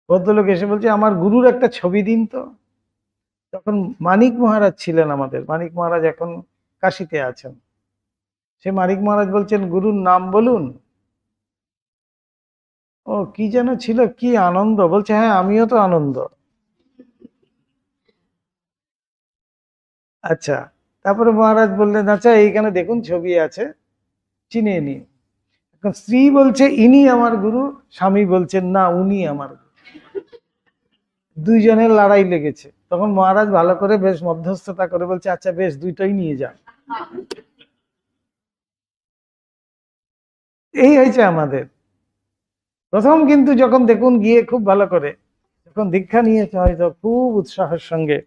ভদ্রলোক এসে বলছে আমার গুরুর একটা ছবি দিন তো। তখন মানিক মহারাজ ছিলেন আমাদের, মানিক মহারাজ এখন কাশিতে আছেন। সে মানিক মহারাজ বলছেন গুরুর নাম বলুন। ও কি যেন ছিল, কি আনন্দ, বলছে হ্যাঁ আমিও তো আনন্দ। আচ্ছা, তারপরে মহারাজ বললেন, আচ্ছা এইখানে দেখুন ছবি আছে, চিনিয়ে নিন। এখন স্ত্রী বলছে ইনি আমার গুরু, স্বামী বলছেন না উনি আমার গুরু। দুইজনের লড়াই লেগেছে। তখন মহারাজ ভালো করে বেশ মধ্যস্থতা করে বলছে, আচ্ছা বেশ, দুইটাই নিয়ে যান। এই হয়েছে আমাদের প্রথম। কিন্তু যখন দেখুন গিয়ে খুব ভালো করে যখন দীক্ষা নিয়েছে, হয়তো খুব উৎসাহের সঙ্গে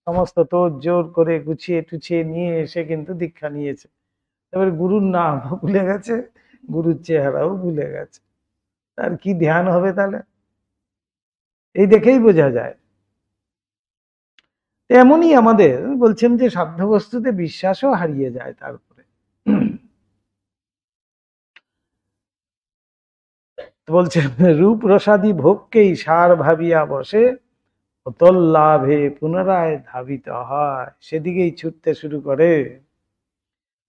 সমস্ত তোড় জোর করে গুছিয়ে টুছিয়ে নিয়ে এসে কিন্তু দীক্ষা নিয়েছে। এবার গুরুর নাম ভুলে গেছে, গুরুর চেহারাও ভুলে গেছে। তার কি ধ্যান হবে তাহলে? এই দেখেই বোঝা যায়। এমনই আমাদের বলছেন যে সাধ্য বস্তুতে বিশ্বাসও হারিয়ে যায়। তারপরে বলছেন রূপ রসাদি ভোগকেই সার ভাবিয়া বসে, অতল লাভে পুনরায় ধাবিত হয়, সেদিকেই ছুটতে শুরু করে।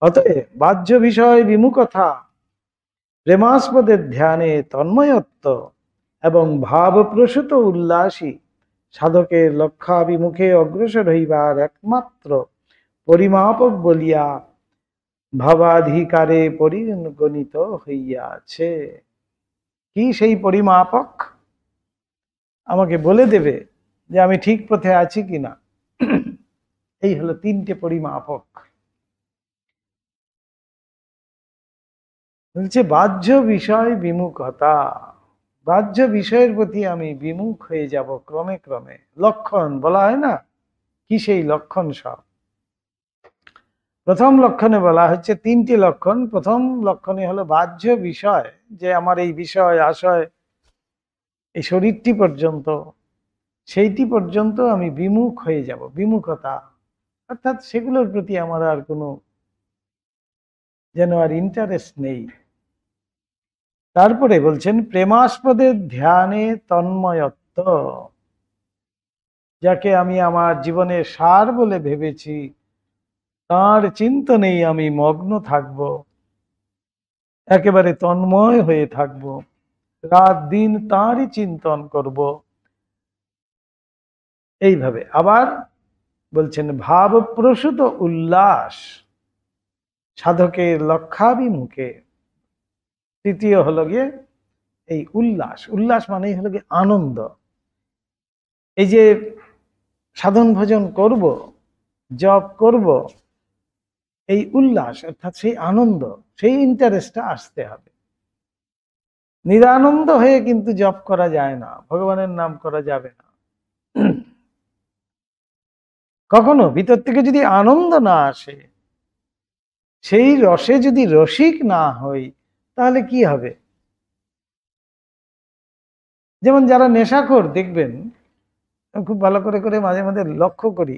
অতএব বাহ্য বিষয় বিমুখতা, প্রেমাস্পদের ধ্যানে তন্ময়ত্ব এবং ভাবপ্রসূত উল্লাসী সাধকের লক্ষ্যাভিমুখে অগ্রসর হইবার একমাত্র পরিমাপক বলিয়া ভাবাধিকারে পরিগণিত হইয়াছে। কি সেই পরিমাপক? আমাকে বলে দেবে যে আমি ঠিক পথে আছি কিনা। এই হলো তিনটে পরিমাপক। বলছে বাহ্য বিষয় বিমুখতা, বাহ্য বিষয়ের প্রতি আমি বিমুখ হয়ে যাব ক্রমে ক্রমে। লক্ষণ বলা হয় না, কি সেই লক্ষণ? সব প্রথম লক্ষণে বলা হচ্ছে তিনটি লক্ষণ। প্রথম লক্ষণে হলো বাহ্য বিষয়, যে আমার এই বিষয় আশয় এই শরীরটি পর্যন্ত, সেইটি পর্যন্ত আমি বিমুখ হয়ে যাব, বিমুখতা, অর্থাৎ সেগুলোর প্রতি আমার আর কোনো যেন আর ইন্টারেস্ট নেই। তারপরে বলছেন প্রেমাস্পদের ধ্যানে তন্ময়ত্ব, যাকে আমি আমার জীবনের সার বলে ভেবেছি, তার চিন্তনেই আমি মগ্ন থাকব, একেবারে তন্ময় হয়ে থাকব, রাত দিন তাঁরই চিন্তন করব। এইভাবে আবার বলছেন ভাবপ্রসূত উল্লাস সাধকের লক্ষ্যাভিমুখে। তৃতীয় হলো গিয়ে এই উল্লাস। উল্লাস মানেই হলো গিয়ে আনন্দ। এই যে সাধন ভজন করব, জপ করব, এই উল্লাস অর্থাৎ সেই আনন্দ, সেই ইন্টারেস্টটা আসতে হবে। নিরানন্দ হয়ে কিন্তু জপ করা যায় না, ভগবানের নাম করা যাবে না। কখনো ভিতর থেকে যদি আনন্দ না আসে, সেই রসে যদি রসিক না হই, তাহলে কি হবে? যেমন যারা নেশাখোর দেখবেন, খুব ভালো করে করে মাঝে মাঝে লক্ষ্য করি,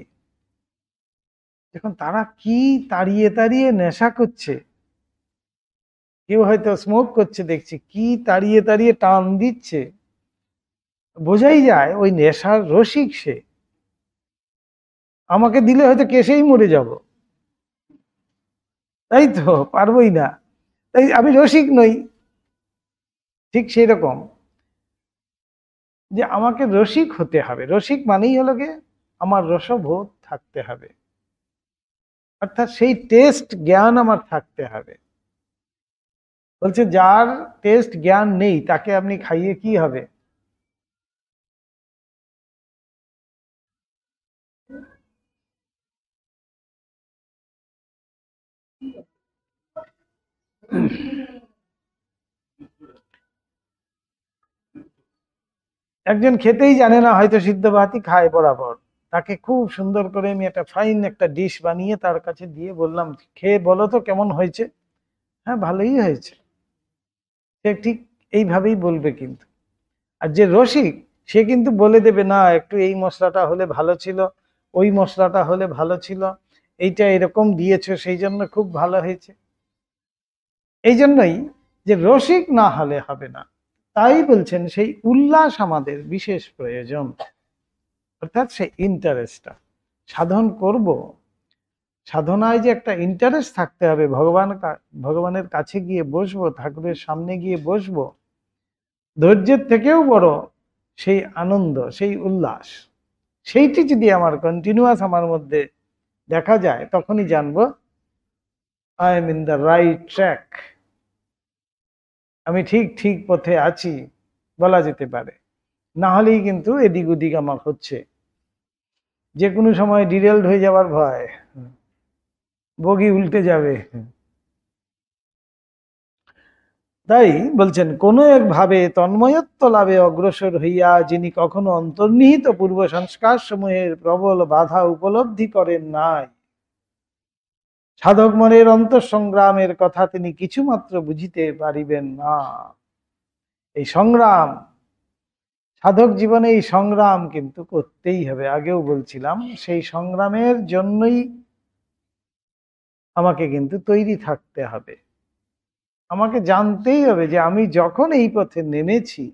যখন তারা কি তাড়িয়ে তাড়িয়ে নেশা করছে, কেউ হয়তো স্মোক করছে দেখছি, কি তাড়িয়ে তাড়িয়ে টান দিচ্ছে, বোঝাই যায় ওই নেশার রসিক সে। আমাকে দিলে হয়তো কেসেই মরে যাব, তাই তো পারবই না, তাই আমি রসিক নই। ঠিক সেই রকম যে আমাকে রসিক হতে হবে। রসিক মানেই হলো গিয়ে আমার রসবোধ থাকতে হবে, অর্থাৎ সেই টেস্ট জ্ঞান আমার থাকতে হবে। বলছে যার টেস্ট জ্ঞান নেই তাকে আপনি খাইয়ে কি হবে? একজন খেতেই জানে না, হয়তো সিদ্ধ ভাতই খায় বরাবর, তাকে খুব সুন্দর করে আমি একটা ফাইন একটা ডিশ বানিয়ে তার কাছে দিয়ে বললাম, খেয়ে বলো তো কেমন হয়েছে। হ্যাঁ ভালোই হয়েছে, সে ঠিক এইভাবেই বলবে। কিন্তু আর যে রসিক, সে কিন্তু বলে দেবে না একটু এই মশলাটা হলে ভালো ছিল, ওই মশলাটা হলে ভালো ছিল, এইটা এরকম দিয়েছো সেই জন্য খুব ভালো হয়েছে। এই জন্যই যে রসিক না হলে হবে না। তাই বলছেন সেই উল্লাস আমাদের বিশেষ প্রয়োজন, অর্থাৎ সেই ইন্টারেস্টটা। সাধন করব, সাধনায় যে একটা ইন্টারেস্ট থাকতে হবে, ভগবানের কাছে গিয়ে বসবো, ঠাকুরের সামনে গিয়ে বসবো, ধৈর্যের থেকেও বড় সেই আনন্দ, সেই উল্লাস, সেইটি যদি আমার কন্টিনিউয়াস আমার মধ্যে দেখা যায় তখনই জানবো I am in the right track, আমি ঠিক ঠিক পথে আছি বলা যেতে পারে। না হলেই কিন্তু এদিক ওদিক আমার হচ্ছে, যে কোনো সময় ডিরেলড হয়ে যাওয়ার ভয়, বগি উল্টে যাবে। তাই বলছেন কোন এক ভাবে তন্ময়ত্ব লাভে অগ্রসর হইয়া যিনি কখনো অন্তর্নিহিত পূর্ব সংস্কার সমূহের প্রবল বাধা উপলব্ধি করেন নাই, সাধক মনের অন্তঃসংগ্রামের কথা তিনি কিছুমাত্র বুঝিতে পারিবেন না। এই সংগ্রাম, সাধক জীবনে এই সংগ্রাম কিন্তু করতেই হবে। আগেও বলছিলাম সেই সংগ্রামের জন্যই আমাকে কিন্তু তৈরি থাকতে হবে। আমাকে জানতেই হবে যে আমি যখন এই পথে নেমেছি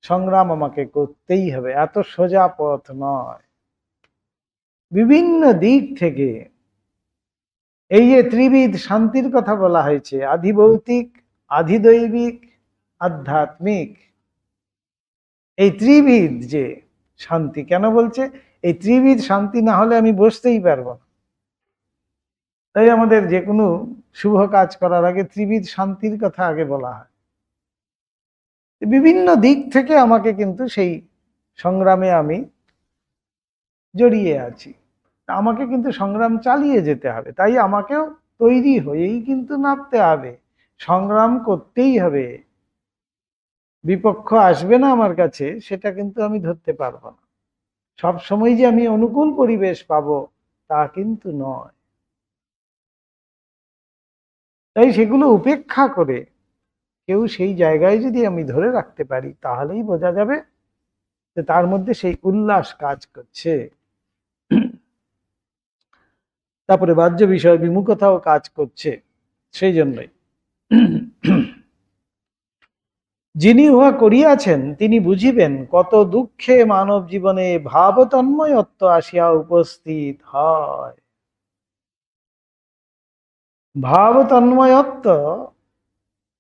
সংগ্রাম আমাকে করতেই হবে, এত সোজা পথ নয়। বিভিন্ন দিক থেকে এই যে ত্রিবিধ শান্তির কথা বলা হয়েছে, আধিভৌতিক, আধিদৈবিক, আধ্যাত্মিক, এই ত্রিবিধ যে শান্তি, কেন বলছে এই ত্রিবিধ শান্তি না হলে আমি বসতেই পারবো না। তাই আমাদের যে কোনো শুভ কাজ করার আগে ত্রিবিধ শান্তির কথা আগে বলা হয়। বিভিন্ন দিক থেকে আমাকে কিন্তু সেই সংগ্রামে আমি জড়িয়ে আছি, আমাকে কিন্তু সংগ্রাম চালিয়ে যেতে হবে। তাই আমাকেও তৈরি হয়েই কিন্তু নামতে হবে, সংগ্রাম করতেই হবে। বিপক্ষ আসবে না আমার কাছে সেটা কিন্তু আমি ধরতে পারবো না, সব সময় যে আমি অনুকূল পরিবেশ পাবো তা কিন্তু নয়। তাই সেগুলো উপেক্ষা করে কেউ সেই জায়গায় যদি আমি ধরে রাখতে পারি তাহলেই বোঝা যাবে যে তার মধ্যে সেই উল্লাস কাজ করছে। তারপরে বাহ্য বিষয় বিমুখতাও কাজ করছে। সেই জন্যই যিনি উহা করিয়াছেন তিনি বুঝিবেন কত দুঃখে মানব জীবনে ভাবতন্ময়ত্ব আসিয়া উপস্থিত হয়। ভাবতন্ময়ত্ব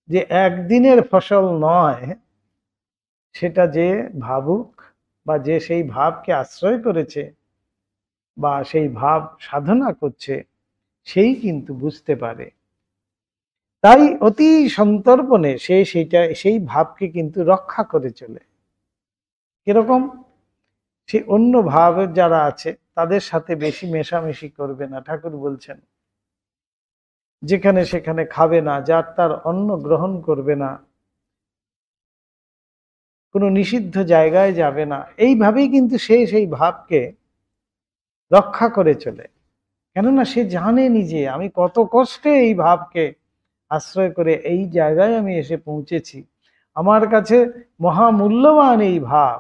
যে একদিনের ফসল নয়, সেটা যে ভাবুক বা যে সেই ভাবকে আশ্রয় করেছে বা সেই ভাব সাধনা করছে সেই কিন্তু বুঝতে পারে। তাই অতি সন্তর্পণে সে সেই ভাবকে কিন্তু রক্ষা করে চলে। কিরকম? সে অন্য ভাবের যারা আছে তাদের সাথে বেশি মেশামেশি করবে না। ঠাকুর বলছেন যেখানে সেখানে খাবে না, যার তার অন্ন গ্রহণ করবে না, কোনো নিষিদ্ধ জায়গায় যাবে না। এইভাবেই কিন্তু সে সেই ভাবকে রক্ষা করে চলে। কেননা সে জানে নিজে আমি কত কষ্টে এই ভাবকে আশ্রয় করে এই জায়গায় আমি এসে পৌঁছেছি। আমার কাছে মহামূল্যবান এই ভাব,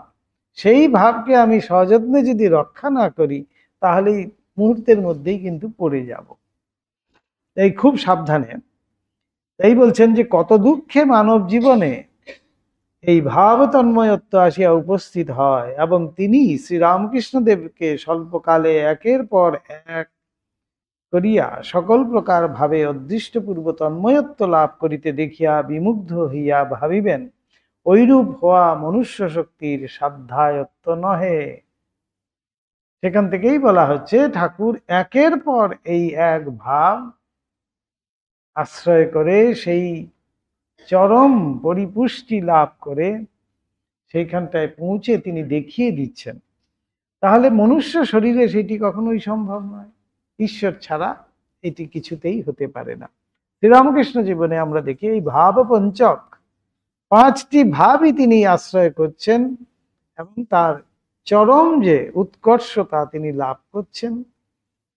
সেই ভাবকে আমি সযত্নে যদি রক্ষা না করি তাহলে মুহূর্তের মধ্যেই কিন্তু পড়ে যাব। তাই খুব সাবধানে। তাই বলছেন যে কত দুঃখে মানব জীবনে এই ভাব তন্ময়ত্ব আসিয়া উপস্থিত হয় এবং তিনি শ্রীরামকৃষ্ণ দেবকে স্বল্পকালে একের পর এক করিয়া সকল প্রকার ভাবে অদৃষ্টপূর্ব তন্ময়ত্ব লাভ করিতে দেখিয়া বিমুগ্ধ হইয়া ভাবিবেন ঐরূপ হওয়া মনুষ্য শক্তির সাধ্যায়ত্ত নহে। সেখান থেকেই বলা হচ্ছে ঠাকুর একের পর এই এক ভাব আশ্রয় করে সেই চরম পরিপুষ্টি লাভ করে সেইখানটায় পৌঁছে তিনি দেখিয়ে দিচ্ছেন। তাহলে মনুষ্য শরীরে সেটি কখনোই সম্ভব নয়, ঈশ্বর ছাড়া এটি কিছুতেই হতে পারে না। শ্রীরামকৃষ্ণ জীবনে আমরা দেখি এই ভাব পঞ্চক, পাঁচটি ভাবই তিনি আশ্রয় করছেন এবং তার চরম যে উৎকর্ষতা তিনি লাভ করছেন,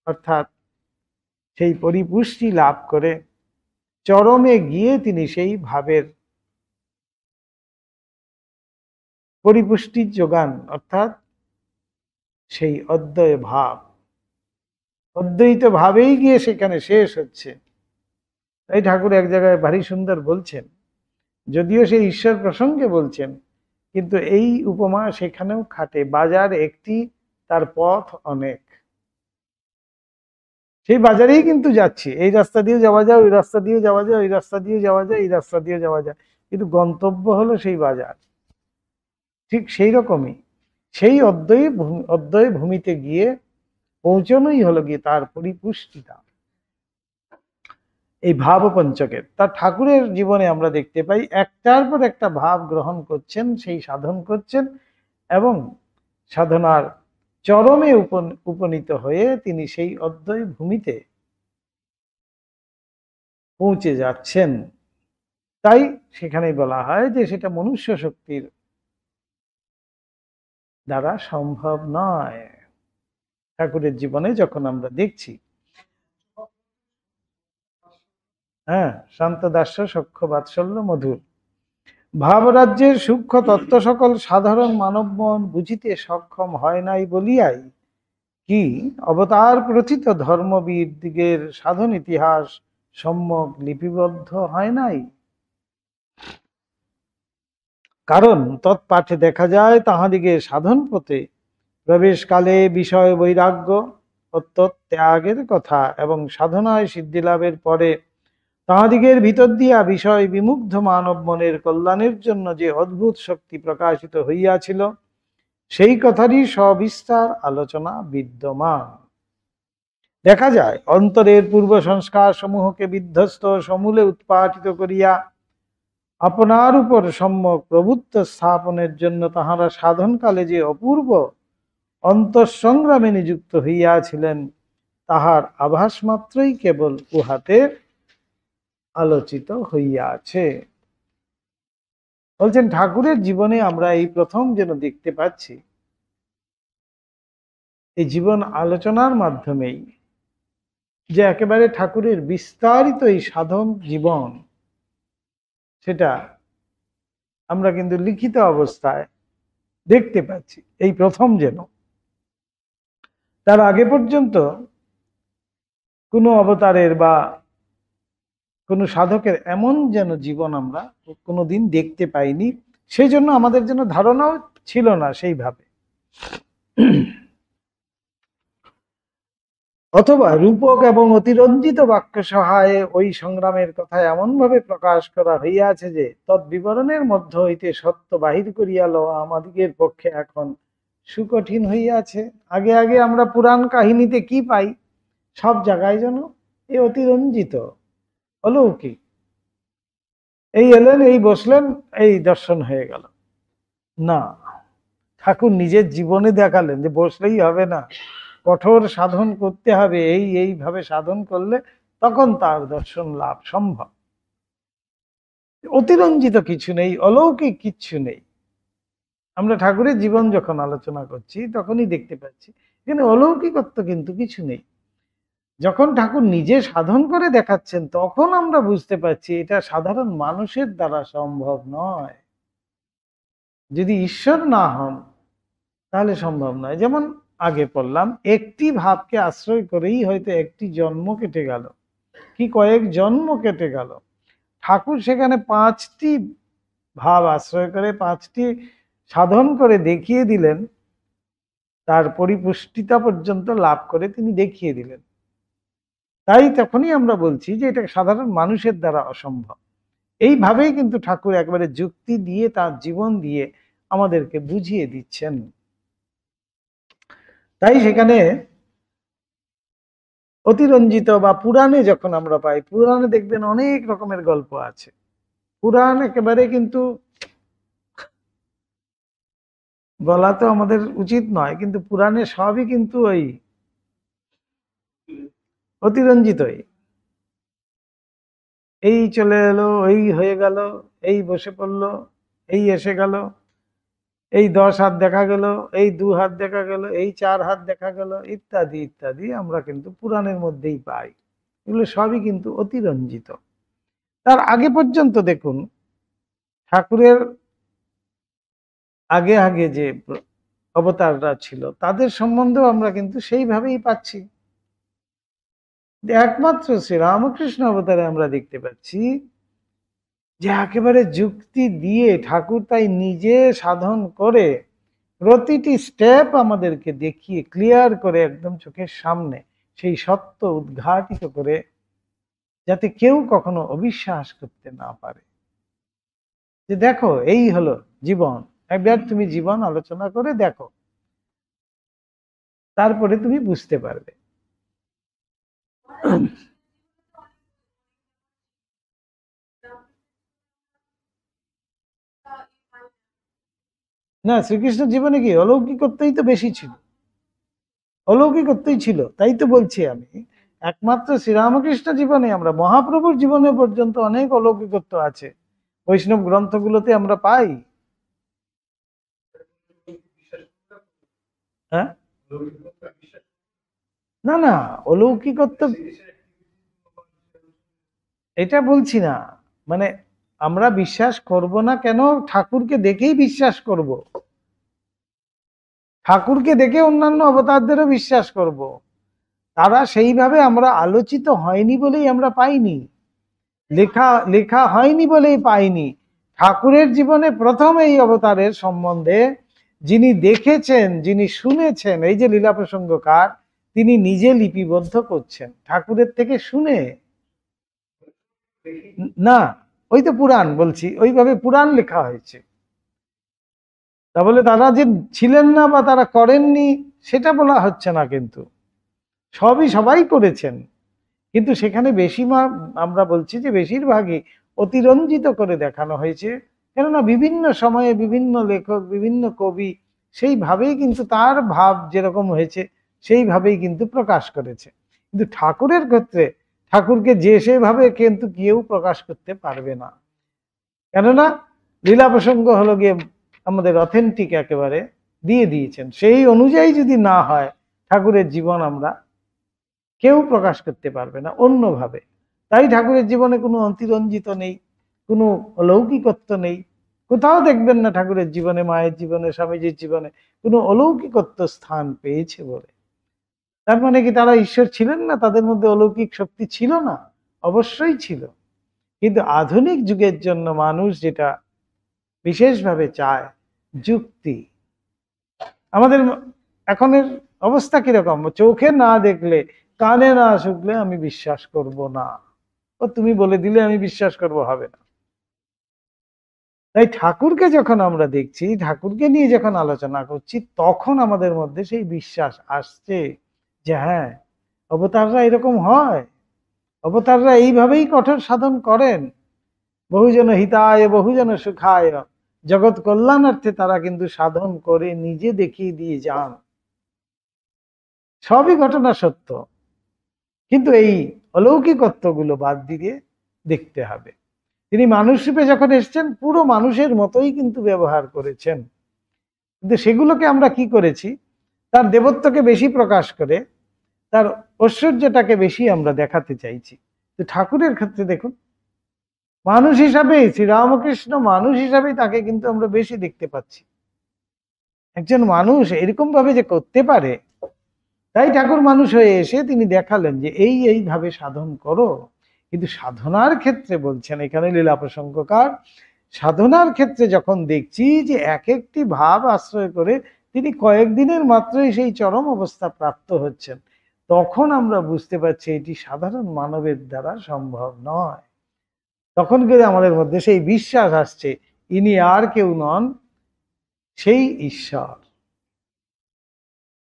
অর্থাৎ সেই পরিপুষ্টি লাভ করে চরমে গিয়ে তিনি সেই ভাবের পরিপুষ্টির যোগান, অর্থাৎ সেই অদ্বয় ভাব, অদ্বৈত ভাবেই গিয়ে সেখানে শেষ হচ্ছে। তাই ঠাকুর এক জায়গায় ভারী সুন্দর বলছেন, যদিও সেই ঈশ্বর প্রসঙ্গে বলছেন কিন্তু এই উপমা সেখানেও খাটে। বাজার একটি, তার পথ অনেক। সেই বাজারেই কিন্তু যাচ্ছি, এই রাস্তা দিয়ে যাওয়া যায়, ওই রাস্তা দিয়ে যাওয়া যায়, ওই রাস্তা দিয়ে যাওয়া যায়, এই রাস্তা দিয়ে যাওয়া যায়, কিন্তু গন্তব্য হলো সেই বাজার। ঠিক সেই রকমই সেই অদ্বয় ভূমিতে গিয়ে পৌঁছানোই হলো গিয়ে তার পরিপুষ্টিতা। এই ভাব পঞ্চকের তার ঠাকুরের জীবনে আমরা দেখতে পাই একটার পর একটা ভাব গ্রহণ করছেন, সেই সাধন করছেন এবং সাধনার চরমে উপনীত হয়ে তিনি সেই অদ্বৈ ভূমিতে পৌঁছে যাচ্ছেন। তাই সেখানেই বলা হয় যে সেটা মনুষ্য শক্তির দ্বারা সম্ভব নয়। ঠাকুরের জীবনে যখন আমরা দেখছি, হ্যাঁ, শান্ত দাস্য সখ্য বাৎসল্য মধুর, ভাবরাজ্যের সূক্ষ্ম তত্ত্ব সকল সাধারণ মানব মন বুঝিতে সক্ষম হয় নাই বলিয়াই কি অবতার প্রথিত ধর্মবীর দিগের সাধন ইতিহাস সম্যক লিপিবদ্ধ হয় নাই। কারণ তৎপাঠে দেখা যায় তাহাদিগের সাধন পথে প্রবেশকালে বিষয় বৈরাগ্য ও তত্ত্যাগের কথা এবং সাধনায় সিদ্ধি লাভের পরে তাহাদিগের ভিতর দিয়া বিষয় বিমুগ্ধ মানব মনের কল্যাণের জন্য যে অদ্ভুত শক্তি প্রকাশিত হইয়াছিল সেই কথারই সবিস্তার আলোচনা বিদ্যমান। দেখা যায় অন্তরের পূর্ব সংস্কার সমূহকে বিধ্বস্ত সমূলে উৎপাটিত করিয়া আপনার উপর সম্যক প্রভুত্ব স্থাপনের জন্য তাহারা সাধনকালে যে অপূর্ব অন্তঃসংগ্রামে নিযুক্ত হইয়াছিলেন তাহার আভাস মাত্রই কেবল উহাতে আলোচিত হইয়াছে। বলছেন ঠাকুরের জীবনে আমরা এই প্রথম যেন দেখতে পাচ্ছি এই জীবন আলোচনার মাধ্যমেই যে একেবারে ঠাকুরের বিস্তারিত এই সাধন জীবন সেটা আমরা কিন্তু লিখিত অবস্থায় দেখতে পাচ্ছি এই প্রথম যেন। তার আগে পর্যন্ত কোনো অবতারের বা কোনো সাধকের এমন যেন জীবন আমরা কোনোদিন দেখতে পাইনি, সেই জন্য আমাদের যেন ধারণাও ছিল না সেইভাবে। অথবা রূপক এবং অতিরঞ্জিত বাক্য সহায়ে ওই সংগ্রামের কথা এমনভাবে প্রকাশ করা হইয়াছে যে তদ্বিবরণের মধ্য হইতে সত্য বাহির করিয়া লওয়া আমাদিগের পক্ষে এখন সুকঠিন হইয়াছে। আগে আগে আমরা পুরাণ কাহিনীতে কি পাই, সব জায়গায় যেন এই অতিরঞ্জিত অলৌকিক, এই এলেন এই বসলেন এই দর্শন হয়ে গেল না। ঠাকুর নিজের জীবনে দেখালেন যে বসলেই হবে না, কঠোর সাধন করতে হবে, এইভাবে সাধন করলে তখন তার দর্শন লাভ সম্ভব। অতিরঞ্জিত কিছু নেই, অলৌকিক কিছু নেই। আমরা ঠাকুরের জীবন যখন আলোচনা করছি তখনই দেখতে পাচ্ছি এখানে অলৌকিকত্ব কিন্তু কিছু নেই। যখন ঠাকুর নিজে সাধন করে দেখাচ্ছেন তখন আমরা বুঝতে পারছি এটা সাধারণ মানুষের দ্বারা সম্ভব নয়। যদি ঈশ্বর না হন তাহলে সম্ভব নয়। যেমন আগে পড়লাম, একটি ভাবকে আশ্রয় করেই হয়তো একটি জন্ম কেটে গেল, কি কয়েক জন্ম কেটে গেল। ঠাকুর সেখানে 5টি ভাব আশ্রয় করে 5টি সাধন করে দেখিয়ে দিলেন, তার পরিপুষ্টিতা পর্যন্ত লাভ করে তিনি দেখিয়ে দিলেন। তাই তখনই আমরা বলছি যে এটা সাধারণ মানুষের দ্বারা অসম্ভব। এইভাবেই কিন্তু ঠাকুর একবারে যুক্তি দিয়ে তার জীবন দিয়ে আমাদেরকে বুঝিয়ে দিচ্ছেন। তাই সেখানে অতিরঞ্জিত বা পুরাণে যখন আমরা পাই, পুরাণে দেখবেন অনেক রকমের গল্প আছে। পুরাণ একেবারে কিন্তু বলা তো আমাদের উচিত নয়, কিন্তু পুরাণে সবই কিন্তু ওই অতিরঞ্জিতই। এই চলে এলো, এই হয়ে গেল, এই বসে পড়লো, এই এসে গেল, এই 10 হাত দেখা গেল, এই 2 হাত দেখা গেল, এই 4 হাত দেখা গেল, ইত্যাদি ইত্যাদি আমরা কিন্তু পুরাণের মধ্যেই পাই। এগুলো সবই কিন্তু অতিরঞ্জিত। তার আগে পর্যন্ত দেখুন ঠাকুরের আগে আগে যে অবতাররা ছিল তাদের সম্বন্ধেও আমরা কিন্তু সেইভাবেই পাচ্ছি। একমাত্র শ্রী রামকৃষ্ণ অবতারে আমরা দেখতে পাচ্ছি যে একেবারে যুক্তি দিয়ে ঠাকুর তাই নিজে সাধন করে প্রতিটি স্টেপ আমাদেরকে দেখিয়ে ক্লিয়ার করে একদম চোখের সামনে সেই সত্য উদ্ঘাটিত করে, যাতে কেউ কখনো অবিশ্বাস করতে না পারে যে দেখো এই হলো জীবন। একবার তুমি জীবন আলোচনা করে দেখো। তারপরে তুমি বুঝতে পারবে। না, শ্রীকৃষ্ণ জীবনে কি অলৌকিকত্বই তো বেশি ছিল, অলৌকিকত্বই ছিল, তাই তো বলছি আমি। একমাত্র শ্রীরামকৃষ্ণ জীবনে, আমরা মহাপ্রভুর জীবনে পর্যন্ত অনেক অলৌকিকত্ব আছে, বৈষ্ণব গ্রন্থগুলোতে আমরা পাই। হ্যাঁ, না না, অলৌকিকত্ব এটা বলছি না, মানে আমরা বিশ্বাস করব না কেন? ঠাকুরকে দেখেই বিশ্বাস করব, ঠাকুরকে দেখে অন্যান্য অবতারদেরও বিশ্বাস করব। তারা সেইভাবে আমরা আলোচিত হয়নি বলেই আমরা পাইনি, লেখা লেখা হয়নি বলেই পাইনি। ঠাকুরের জীবনে প্রথম এই অবতারের সম্বন্ধে যিনি দেখেছেন, যিনি শুনেছেন, এই যে লীলা প্রসঙ্গকার, তিনি নিজে লিপিবদ্ধ করছেন ঠাকুরের থেকে শুনে। না, ওই তো পুরাণ বলছি, ওইভাবে পুরাণ লেখা হয়েছে। তা বলে তারা যে ছিলেন না বা তারা করেননি সেটা বলা হচ্ছে না, কিন্তু সবাই করেছেন। কিন্তু সেখানে আমরা বলছি যে বেশিরভাগই অতিরঞ্জিত করে দেখানো হয়েছে, কেননা বিভিন্ন সময়ে বিভিন্ন লেখক, বিভিন্ন কবি সেইভাবেই কিন্তু তার ভাব যেরকম হয়েছে সেইভাবেই কিন্তু প্রকাশ করেছে। কিন্তু ঠাকুরের ক্ষেত্রে ঠাকুরকে যে সেভাবে কিন্তু কেউ প্রকাশ করতে পারবে না, কেননা লীলা প্রসঙ্গ হলো গিয়ে আমাদের অথেন্টিক একেবারে দিয়ে দিয়েছেন, সেই অনুযায়ী যদি না হয় ঠাকুরের জীবন আমরা কেউ প্রকাশ করতে পারবে না অন্যভাবে। তাই ঠাকুরের জীবনে কোনো অতিরঞ্জিত নেই, কোনো অলৌকিকত্ব নেই। কোথাও দেখবেন না ঠাকুরের জীবনে, মায়ের জীবনে, স্বামীজির জীবনে কোনো অলৌকিকত্ব স্থান পেয়েছে বলে। তার মানে কি তারা ঈশ্বর ছিলেন না? তাদের মধ্যে অলৌকিক শক্তি ছিল না? অবশ্যই ছিল। কিন্তু আধুনিক যুগের জন্য মানুষ যেটা বিশেষভাবে চায়, যুক্তি। আমাদের এখনের অবস্থা কিরকম? চোখে না দেখলে, কানে না শুনলে আমি বিশ্বাস করব না, ও তুমি বলে দিলে আমি বিশ্বাস করব, হবে না। তাই ঠাকুরকে যখন আমরা দেখছি, ঠাকুরকে নিয়ে যখন আলোচনা করছি, তখন আমাদের মধ্যে সেই বিশ্বাস আসছে যে হ্যাঁ, অবতাররা এরকম হয়, অবতাররা এইভাবেই কঠোর সাধন করেন, বহুজন হিতায় বহুজন সুখায়, জগৎ কল্যাণার্থে তারা কিন্তু সাধন করে নিজে দেখিয়ে দিয়ে যান। সবই ঘটনা সত্য, কিন্তু এই অলৌকিকত্বগুলো বাদ দিয়ে দেখতে হবে। তিনি মানুষ রূপে যখন এসেছেন পুরো মানুষের মতোই কিন্তু ব্যবহার করেছেন, কিন্তু সেগুলোকে আমরা কি করেছি, তার দেবত্বকে বেশি প্রকাশ করে তার ঐশ্বর্যটাকে বেশি আমরা দেখাতে চাইছি। তো ঠাকুরের ক্ষেত্রে দেখুন, মানুষ হিসাবেই শ্রীরামকৃষ্ণ, মানুষ হিসাবেই তাকে কিন্তু আমরা বেশি দেখতে পাচ্ছি। একজন মানুষ এরকম ভাবে যে করতে পারে, তাই ঠাকুর মানুষ হয়ে এসে তিনি দেখালেন যে এইভাবে সাধন করো। কিন্তু সাধনার ক্ষেত্রে বলছেন এখানে লীলা প্রসঙ্গকার, সাধনার ক্ষেত্রে যখন দেখছি যে এক একটি ভাব আশ্রয় করে তিনি কয়েকদিনের মাত্রই সেই চরম অবস্থা প্রাপ্ত হচ্ছেন, তখন আমরা বুঝতে পারছি এটি সাধারণ মানবের দ্বারা সম্ভব নয়। তখন কিন্তু আমাদের মধ্যে সেই বিশ্বাস আসছে ইনি আর কেউ নন, সেই ঈশ্বর।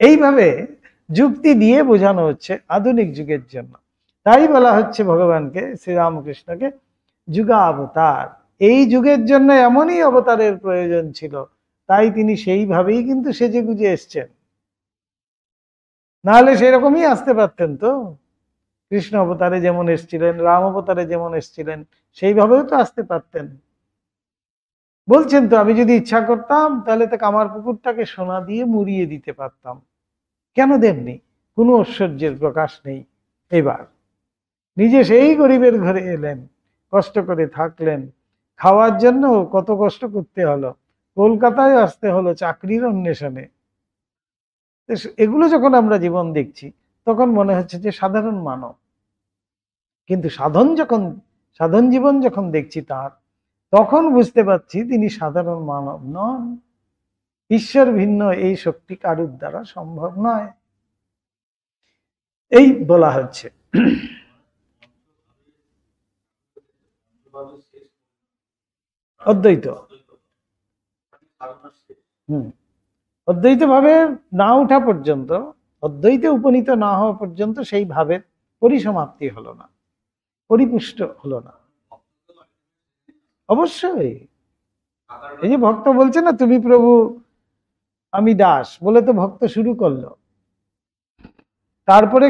এইভাবে যুক্তি দিয়ে বোঝানো হচ্ছে আধুনিক যুগের জন্য। তাই বলা হচ্ছে ভগবানকে, শ্রীরামকৃষ্ণকে যুগাবতার। এই যুগের জন্য এমনই অবতারের প্রয়োজন ছিল, তাই তিনি সেইভাবেই কিন্তু সেজে গুজে এসছেন। নাহলে সেরকমই আসতে পারতেন তো, কৃষ্ণ অবতারে যেমন এসছিলেন, রাম অবতারে যেমন এসছিলেন, সেইভাবেও তো আসতে পারতেন। বলছেন তো, আমি যদি ইচ্ছা করতাম তাহলে তো কামার পুকুরটাকে সোনা দিয়ে মুড়িয়ে দিতে পারতাম। কেন দেননি? কোনো ঐশ্বর্যের প্রকাশ নেই। এবার নিজে সেই গরিবের ঘরে এলেন, কষ্ট করে থাকলেন, খাওয়ার জন্য কত কষ্ট করতে হলো, কলকাতায় আসতে হলো চাকরির অন্বেষণে। এগুলো যখন আমরা জীবন দেখছি তখন মনে হচ্ছে যে সাধারণ মানব, কিন্তু সাধন জীবন যখন দেখছি তার, তখন বুঝতে পারছি তিনি সাধারণ মানব নন। ঈশ্বর ভিন্ন এই শক্তি কারুর দ্বারা সম্ভব নয়, এই বলা হচ্ছে। অদ্বৈত, অদ্বৈত ভাবে না ওঠা পর্যন্ত অদ্বৈতে উপনীত না হওয়া পর্যন্ত সেই ভাবের পরিসমাপ্তি হলো না, পরিপুষ্ট হলো না। অবশ্যই এই যে ভক্ত বলছে না তুমি প্রভু আমি দাস বলে তো ভক্ত শুরু করলো, তারপরে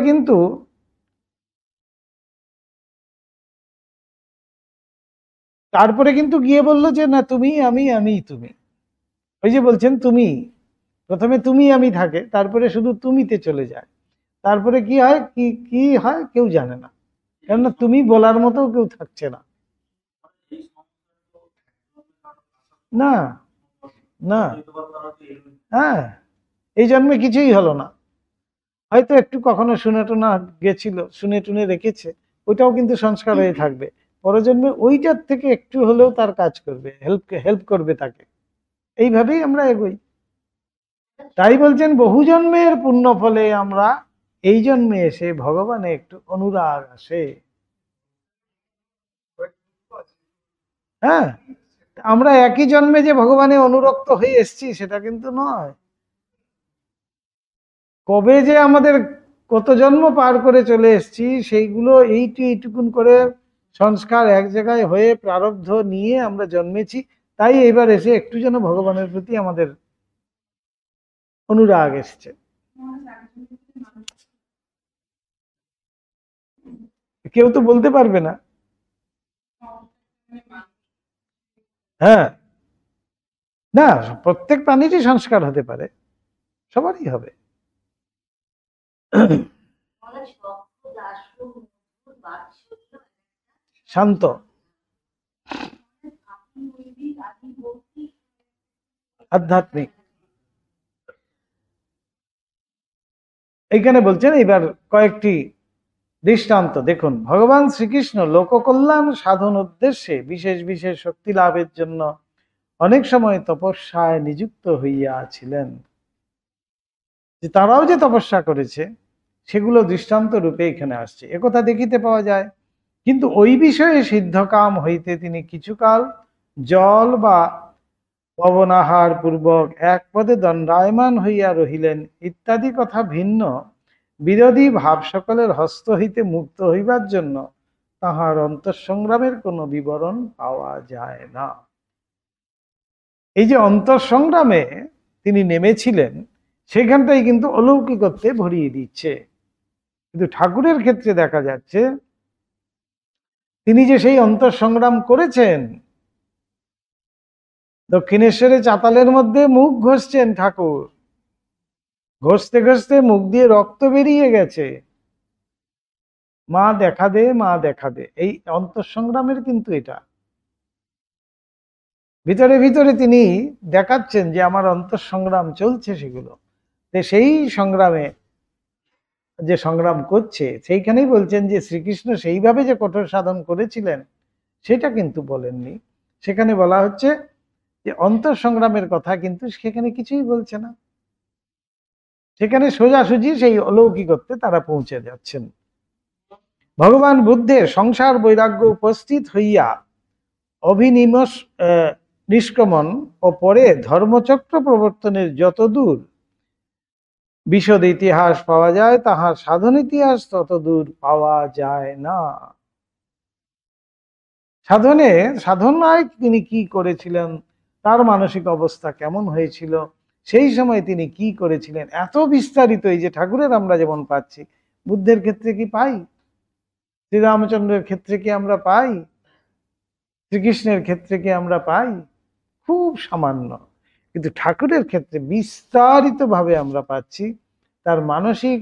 কিন্তু গিয়ে বললো যে না তুমি আমি, আমি তুমি। ওই যে বলছেন তুমি, প্রথমে তুমি আমি থাকে, তারপরে শুধু তুমিতে চলে যায়, তারপরে কি হয় কি কি হয় কেউ জানে না, কেননা তুমি বলার মতো কেউ থাকছে না। না না, হ্যাঁ, এই জন্মে কিছুই হলো না, হয়তো একটু কখনো শুনে টুনা গেছিল, শুনে টুনে রেখেছে, ওইটাও কিন্তু সংস্কার হয়ে থাকবে, পরজন্মে ওইটার থেকে একটু হলেও তার কাজ করবে, হেল্প করবে তাকে। এইভাবেই আমরা এগোই। তাই বলছেন বহু জন্মের পুণ্য ফলে আমরা এই জন্মে এসে ভগবানে একটু অনুরাগ আসে। হ্যাঁ, আমরা একই জন্মে যে ভগবানে অনুরক্ত হয়ে এসেছি সেটা কিন্তু নয়। কবে যে আমাদের কত জন্ম পার করে চলে এসেছি সেইগুলো এইটুকুন করে সংস্কার এক জায়গায় হয়ে প্রারব্ধ নিয়ে আমরা জন্মেছি, তাই এবার এসে একটু যেন ভগবানের প্রতি আমাদের অনুরাগ এসছে। কেউ তো বলতে পারবে না। হ্যাঁ, না, প্রত্যেক প্রাণীরই সংস্কার হতে পারে, সবারই হবে। শান্ত, আধ্যাত্মিক। এইখানে বলছেন এবার কয়েকটি দৃষ্টান্ত দেখুন। ভগবান শ্রীকৃষ্ণ লোককল্যাণ সাধন উদ্দেশ্যে বিশেষ বিশেষ শক্তি লাভের জন্য অনেক সময় তপস্যায় নিযুক্ত হইয়াছিলেন। যে তারাও যে তপস্যা করেছে সেগুলো দৃষ্টান্ত রূপে এখানে আসছে, একথা দেখিতে পাওয়া যায়। কিন্তু ওই বিষয়ে সিদ্ধকাম হইতে তিনি কিছুকাল জল বা পবনাহার পূর্বক এক পদে দণ্ডায়মান হইয়া রহিলেন ইত্যাদি কথা ভিন্ন বিরোধী ভাব সকলের হস্ত হইতে মুক্ত হইবার জন্য তাহার অন্তঃসংগ্রামের কোনো বিবরণ পাওয়া যায় না। এই যে অন্তঃসংগ্রামে তিনি নেমেছিলেন সেখানটাই কিন্তু অলৌকিকত্বে ভরিয়ে দিচ্ছে। কিন্তু ঠাকুরের ক্ষেত্রে দেখা যাচ্ছে তিনি যে সেই অন্তঃসংগ্রাম করেছেন, দক্ষিণেশ্বরে চাতালের মধ্যে মুখ ঘষছেন ঠাকুর, ঘষতে ঘষতে মুখ দিয়ে রক্ত বেরিয়ে গেছে, মা দেখা দে মা দেখা দে, এই অন্তঃসংগ্রামের কিন্তু এটা ভিতরে ভিতরে তিনি দেখাচ্ছেন যে আমার অন্তঃসংগ্রাম চলছে, সেগুলো সেই সংগ্রামে যে সংগ্রাম করছে সেইখানেই বলছেন যে শ্রীকৃষ্ণ সেইভাবে যে কঠোর সাধন করেছিলেন সেটা কিন্তু বলেননি। সেখানে বলা হচ্ছে যে অন্তঃসংগ্রামের কথা কিন্তু সেখানে কিছুই বলছে না, সেখানে সোজাসুজি সেই অলৌকিকত্বে তারা পৌঁছে যাচ্ছেন। ভগবান বুদ্ধের সংসার বৈরাগ্য উপস্থিত হইয়া অভিনিমষ নিষ্ক্রমণ ও পরে ধর্মচক্র প্রবর্তনের যতদূর বিশদ ইতিহাস পাওয়া যায় তাহার সাধন ইতিহাস ততদূর পাওয়া যায় না। সাধনায় তিনি কি করেছিলেন, তার মানসিক অবস্থা কেমন হয়েছিল, সেই সময় তিনি কি করেছিলেন, এত বিস্তারিত এই যে ঠাকুরের আমরা যেমন পাচ্ছি, বুদ্ধের ক্ষেত্রে কি পাই, শ্রীরামচন্দ্রের ক্ষেত্রে কি আমরা পাই, শ্রীকৃষ্ণের ক্ষেত্রে কি আমরা পাই? খুব সামান্য। কিন্তু ঠাকুরের ক্ষেত্রে বিস্তারিত ভাবে আমরা পাচ্ছি তার মানসিক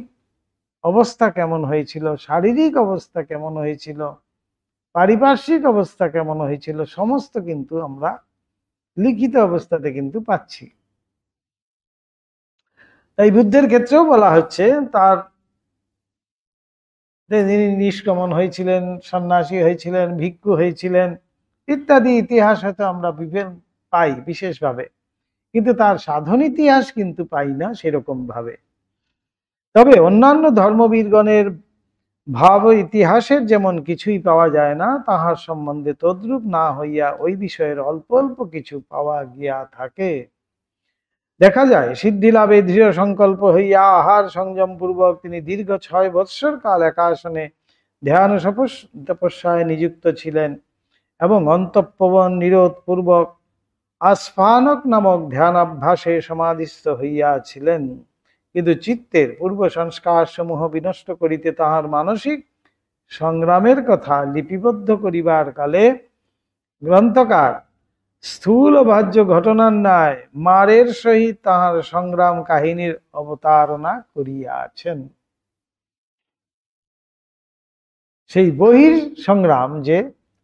অবস্থা কেমন হয়েছিল, শারীরিক অবস্থা কেমন হয়েছিল, পারিপার্শ্বিক অবস্থা কেমন হয়েছিল, সমস্ত কিন্তু আমরা লিখিত অবস্থাতে কিন্তু পাচ্ছি। তাই বুদ্ধের ক্ষেত্রেও বলা হচ্ছে তার তিনি নিষ্ক্রমণ হয়েছিলেন, সন্ন্যাসী হয়েছিলেন, ভিক্ষু হয়েছিলেন ইত্যাদি ইতিহাস হয়তো আমরা পাই বিশেষভাবে, কিন্তু তার সাধন ইতিহাস কিন্তু পাই না সেরকম ভাবে। তবে অন্যান্য ধর্মবীরগণের ভাব ইতিহাসের যেমন কিছুই পাওয়া যায় না, তাহার সম্বন্ধে তদ্রূপ না হইয়া ওই বিষয়ের অল্প অল্প কিছু পাওয়া গিয়া থাকে। দেখা যায় সিদ্ধি লাভে দৃঢ় সংকল্প হইয়া আহার সংযম পূর্বক তিনি দীর্ঘ 6 বৎসর কাল একাসনে ধ্যান তপস্যায় নিযুক্ত ছিলেন এবং অন্তঃপবন নিরোধ পূর্বক আসফানক নামক ধ্যানাভ্যাসে সমাধিস্থ হইয়াছিলেন। কিন্তু চিত্তের পূর্ব সংস্কার সমূহ বিনষ্ট করিতে তাহার মানসিক সংগ্রামের কথা লিপিবদ্ধ করিবার কালে গ্রন্থকার স্থূল বাহ্য ঘটনার ন্যায় মারের সহিত তাহার সংগ্রাম কাহিনীর অবতারণা করিয়াছেন। সেই বহির সংগ্রাম যে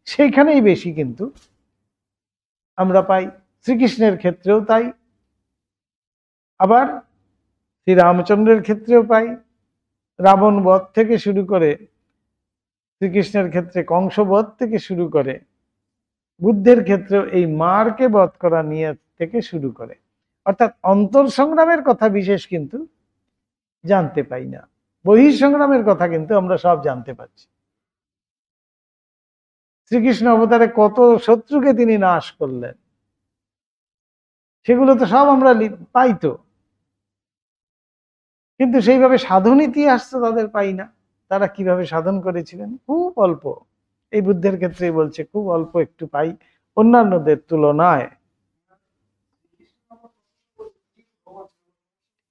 সেইখানেই বেশি কিন্তু আমরা পাই, শ্রীকৃষ্ণের ক্ষেত্রেও তাই, আবার শ্রীরামচন্দ্রের ক্ষেত্রেও পাই। রাবণ বধ থেকে শুরু করে, শ্রীকৃষ্ণের ক্ষেত্রে কংসবধ থেকে শুরু করে, বুদ্ধের ক্ষেত্রেও এই মারকে বধ করা নিয়ে থেকে শুরু করে। অর্থাৎ অন্তর সংগ্রামের কথা বিশেষ কিন্তু জানতে পাই না, বহির সংগ্রামের কথা কিন্তু আমরা সব জানতে পারছি। শ্রীকৃষ্ণ অবতারে কত শত্রুকে তিনি নাশ করলেন, সেগুলো তো সব আমরা পাইতো, কিন্তু সেইভাবে সাধন ইতিহাস তো তাদের পাই না। তারা কিভাবে সাধন করেছিলেন খুব অল্প, এই বুদ্ধের ক্ষেত্রে বলছে খুব অল্প একটু পাই অন্যান্যদের তুলনায়।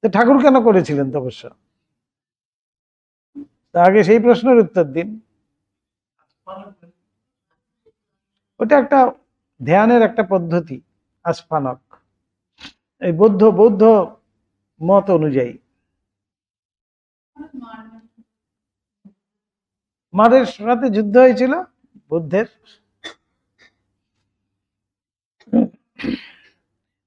ঠাকুর কেন করেছিলেন তপস্যা? আগে সেই প্রশ্নের উত্তর দিন। ওটা একটা ধ্যানের একটা পদ্ধতি, আসফানক, এই বৌদ্ধ মত অনুযায়ী। মারের সাথে যুদ্ধ হয়েছিল বুদ্ধের।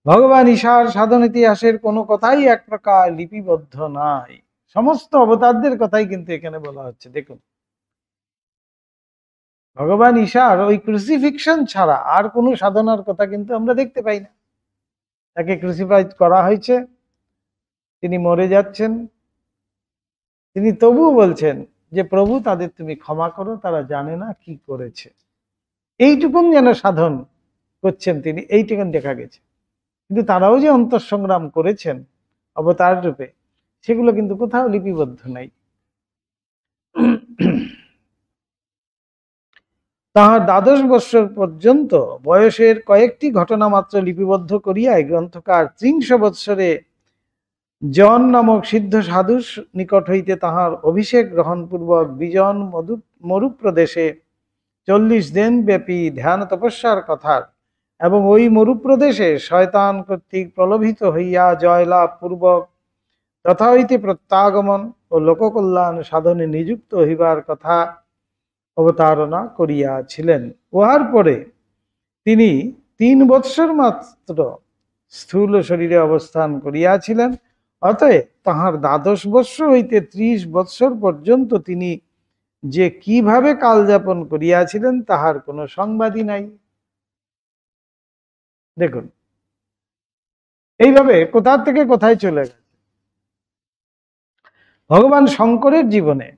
ভগবান ঈশার সাধন ইতিহাসের কোনো কথাই এক প্রকার লিপিবদ্ধ নাই, সমস্ত অবতারদের কথাই কিন্তু এখানে বলা হচ্ছে। দেখুন, ভগবান ঈশার ওই ক্রুসিফিকশন ছাড়া আর কোনো সাধনার কথা কিন্তু আমরা দেখতে পাই না। তাকে ক্রুসিফাই করা হয়েছে, তিনি মরে যাচ্ছেন, তিনি তবুও বলছেন যে প্রভু তাদের তুমি ক্ষমা করো, তারা জানে না কি করেছে। এইটুকুন যেন সাধন করছেন তিনি, এইটুকুন দেখা গেছে। কিন্তু তারাও যে অন্তঃসংগ্রাম করেছেন অবতার রূপে, সেগুলো কিন্তু কোথাও লিপিবদ্ধ নাই। তাহার 12 বৎসর পর্যন্ত বয়সের কয়েকটি ঘটনা মাত্র লিপিবদ্ধ করিয়া গ্রন্থকার 30 বৎসরে জন নামক সিদ্ধ সাধু নিকট হইতে তাহার অভিষেক গ্রহণপূর্বক বিজন মরুপ্রদেশে 40 দিন ব্যাপী ধ্যান তপস্যার কথার এবং ওই মরুপ্রদেশে শয়তান কর্তৃক প্রলোভিত হইয়া জয়লাভ পূর্বক তথা হইতে প্রত্যাগমন ও লোককল্যাণ সাধনে নিযুক্ত হইবার কথা অবতারণা করিয়াছিলেন। উহার পরে তিনি 3 বৎসর মাত্র স্থূল শরীরে অবস্থান করিয়াছিলেন। অতএব তাহার 12 বৎসর হইতে 30 বৎসর পর্যন্ত তিনি যে কিভাবে কালযাপন করিয়াছিলেন তাহার কোনো সংবাদই নাই। দেখুন, এইভাবে কোথা থেকে কোথায় চলে গেছে। ভগবান শঙ্করের জীবনে,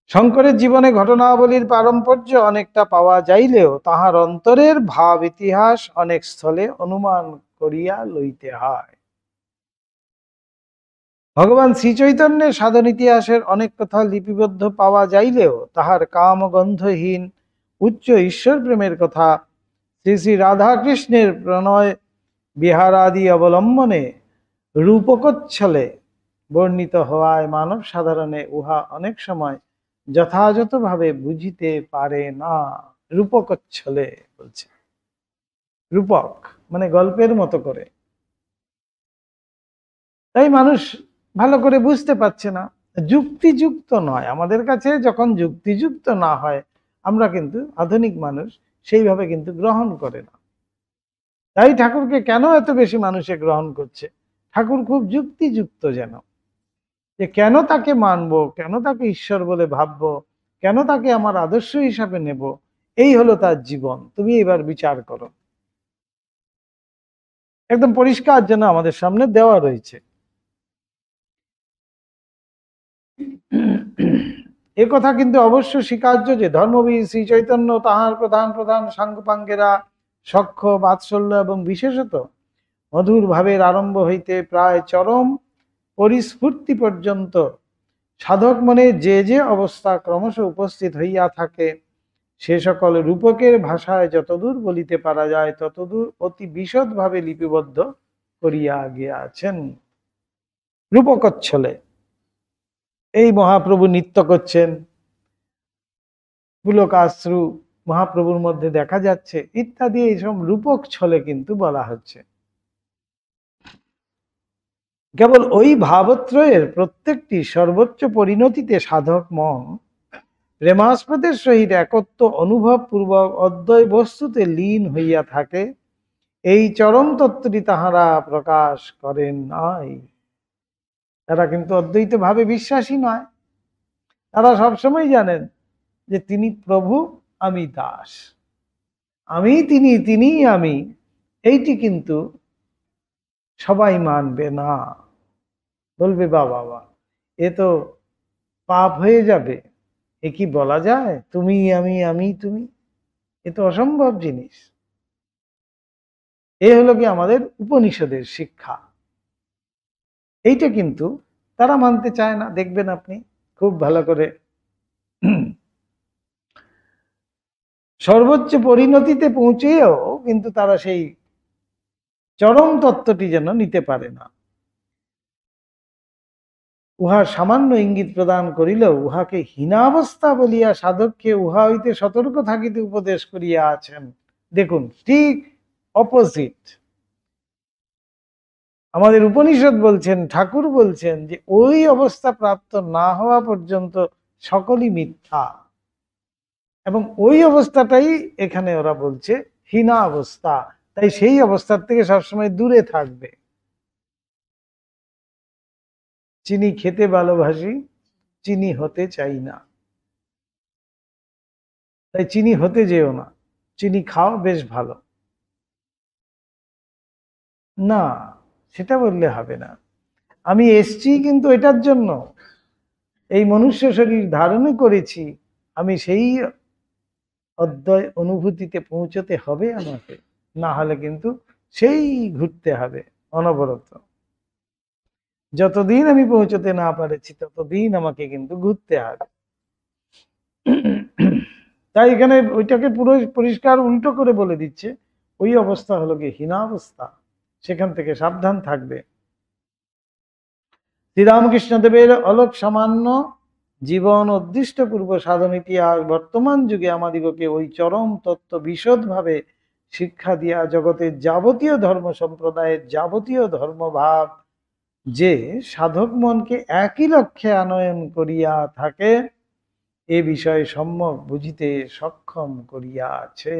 শঙ্করের জীবনে ঘটনাবলীর পারম্পর্য অনেকটা পাওয়া যাইলেও তাহার অন্তরের ভাব ইতিহাস অনেক স্থলে অনুমান করিয়া লইতে হয়। ভগবান শ্রীচৈতন্যের সাধন ইতিহাসের অনেক কথা লিপিবদ্ধ পাওয়া যাইলেও তাহার কামগন্ধহীন উচ্চ ঈশ্বর প্রেমের কথা শ্রী শ্রী রাধাকৃষ্ণের প্রণয় বিহারাদি অবলম্বনে রূপকচ্ছলে বর্ণিত হওয়ায় মানব সাধারণে উহা অনেক সময় যথাযথভাবে বুঝিতে পারে না। রূপকচ্ছলে বলছে, রূপক মানে গল্পের মতো করে, তাই মানুষ ভালো করে বুঝতে পারছে না, যুক্তিযুক্ত নয়। আমাদের কাছে যখন যুক্তিযুক্ত না হয়, আমরা কিন্তু আধুনিক মানুষ সেইভাবে কিন্তু গ্রহণ করে না। তাই ঠাকুরকে কেন এত বেশি মানুষে গ্রহণ করছে? ঠাকুর খুব যুক্তিযুক্ত, যেন যে কেন তাকে মানবো, কেন তাকে ঈশ্বর বলে ভাববো, কেন তাকে আমার আদর্শ হিসাবে নেব, এই হলো তার জীবন, তুমি এবার বিচার করো। একদম পরিষ্কার যেন আমাদের সামনে দেওয়া রয়েছে। এ কথা কিন্তু অবশ্য স্বীকার্য যে ধর্মবীর শ্রী চৈতন্য তাহার প্রধান প্রধান সাঙ্গপাঙ্গেরা সখ্য বাৎসল্য এবং বিশেষত মধুর ভাবের আরম্ভ হইতে প্রায় চরম পরিস্ফূর্তি পর্যন্ত সাধক মনে যে যে অবস্থা ক্রমশ উপস্থিত হইয়া থাকে, সে সকল রূপকের ভাষায় যতদূর বলিতে পারা যায় ততদূর অতি বিশদভাবে লিপিবদ্ধ করিয়া গিয়াছেন। রূপকচ্ছলে এই মহাপ্রভু নৃত্য করছেন, পুলকাশ্রু মহাপ্রভুর মধ্যে দেখা যাচ্ছে ইত্যাদি, এইসব রূপক ছলে কিন্তু বলা হচ্ছে। কেবল ওই ভাবত্রয়ের প্রত্যেকটি সর্বোচ্চ পরিণতিতে সাধক মন প্রেমাস্পদের সহিত একত্ব অনুভব পূর্বক অদ্বয় বস্তুতে লীন হইয়া থাকে, এই চরম তত্ত্বটি তাহারা প্রকাশ করেন নাই। তারা কিন্তু অদ্বৈত ভাবে বিশ্বাসী নয়। তারা সবসময় জানেন যে তিনি প্রভু, আমি দাস, আমি তিনি, তিনি আমি। এইটি কিন্তু সবাই মানবে না, বলবে বাবা এ তো পাপ হয়ে যাবে, এ কি বলা যায়, তুমি আমি, আমি তুমি, এ তো অসম্ভব জিনিস। এ হলো কি আমাদের উপনিষদের শিক্ষা। এইটা কিন্তু তারা মানতে চায় না। দেখবেন আপনি খুব ভালো করে, সর্বোচ্চ পরিণতিতে পৌঁছেও কিন্তু তারা সেই চরম তত্ত্বটি যেন নিতে পারে না। উহা সামান্য ইঙ্গিত প্রদান করিলেও উহাকে হীনাবস্থা বলিয়া সাধককে উহা হইতে সতর্ক থাকিতে উপদেশ করিয়া আছেন। দেখুন, ঠিক অপোজিট। আমাদের উপনিষদ বলছেন, ঠাকুর বলছেন যে ওই অবস্থা প্রাপ্ত না হওয়া পর্যন্ত সকলই মিথ্যা, এবং ওই অবস্থাটাই এখানে ওরা বলছে হীনা অবস্থা। তাই সেই অবস্থার থেকে সবসময় দূরে থাকবে। চিনি খেতে ভালোবাসি, চিনি হতে চাই না, তাই চিনি হতে যেও না। চিনি খাও, বেশ ভালো না, সেটা বললে হবে না। আমি এসছি কিন্তু এটার জন্য, এই মনুষ্য শরীর ধারণই করেছি, আমি সেই অদ্বয় অনুভূতিতে পৌঁছতে হবে আমাকে, না হলে কিন্তু সেই ঘুরতে হবে অনবরত। যতদিন আমি পৌঁছতে না পারেছি ততদিন আমাকে কিন্তু ঘুরতে হবে। তাই এখানে ওইটাকে পুরো পরিষ্কার উল্টো করে বলে দিচ্ছে, ওই অবস্থা হলো কি হীনাবস্থা, সেখান থেকে সাবধান থাকবে। শ্রীরামকৃষ্ণদেবের অলোক সামান্য জীবন উদ্দিষ্ট পূর্ব সাধন ইতিহাস বর্তমান যুগে আমাদিগকে ওই চরম তত্ত্ব বিশদভাবে শিক্ষা দিয়া জগতের যাবতীয় ধর্ম সম্প্রদায়ের যাবতীয় ধর্মভাব যে সাধক মনকে একই লক্ষ্যে আনয়ন করিয়া থাকে, এ বিষয়ে সম্যক বুঝিতে সক্ষম করিয়াছে।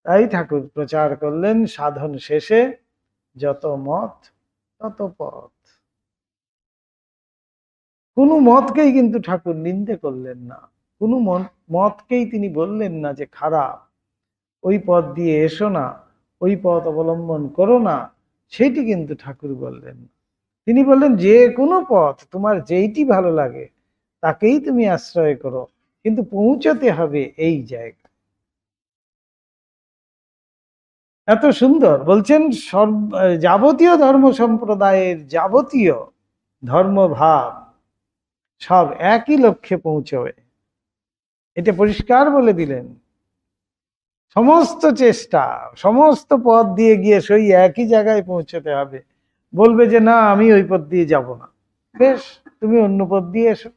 তাই ঠাকুর প্রচার করলেন, সাধন শেষে যত মত তত পথ। কোনো মতকেই কিন্তু ঠাকুর নিন্দে করলেন না, কোনো মতকেই তিনি বললেন না যে খারাপ, ওই পথ দিয়ে এসো না, ওই পথ অবলম্বন করো না, সেটি কিন্তু ঠাকুর বললেন না। তিনি বললেন যে কোনো পথ তোমার যেইটি ভালো লাগে তাকেই তুমি আশ্রয় করো, কিন্তু পৌঁছতে হবে এই জায়গা। এত সুন্দর বলছেন, যাবতীয় ধর্ম সম্প্রদায়ের যাবতীয় ধর্মভাব সব একই লক্ষ্যে পৌঁছবে, এটা পরিষ্কার বলে দিলেন। সমস্ত চেষ্টা, সমস্ত পথ দিয়ে গিয়ে সেই একই জায়গায় পৌঁছতে হবে। বলবে যে না আমি ওই পথ দিয়ে যাব না, বেশ তুমি অন্য পথ দিয়ে এসো,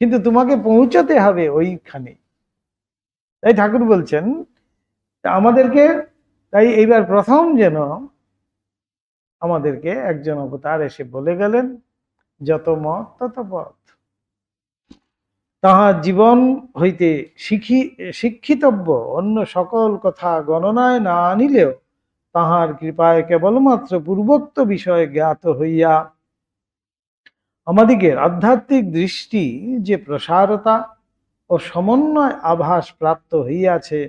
কিন্তু তোমাকে পৌঁছতে হবে ওইখানে। তাই ঠাকুর বলছেন আমাদেরকে, তাই এইবার প্রথম যেন আমাদেরকে একজন অবতার এসে বলে গেলেন, যত মত তত পথ। তাহার জীবন হইতে শিক্ষিতব্য অন্য সকল কথা গণনায় না আনিলেও তাহার কৃপায় কেবলমাত্র পূর্বোক্ত বিষয়ে জ্ঞাত হইয়া আমাদিগের আধ্যাত্মিক দৃষ্টি যে প্রসারতা ও সমন্বয় আভাস প্রাপ্ত হইয়াছে,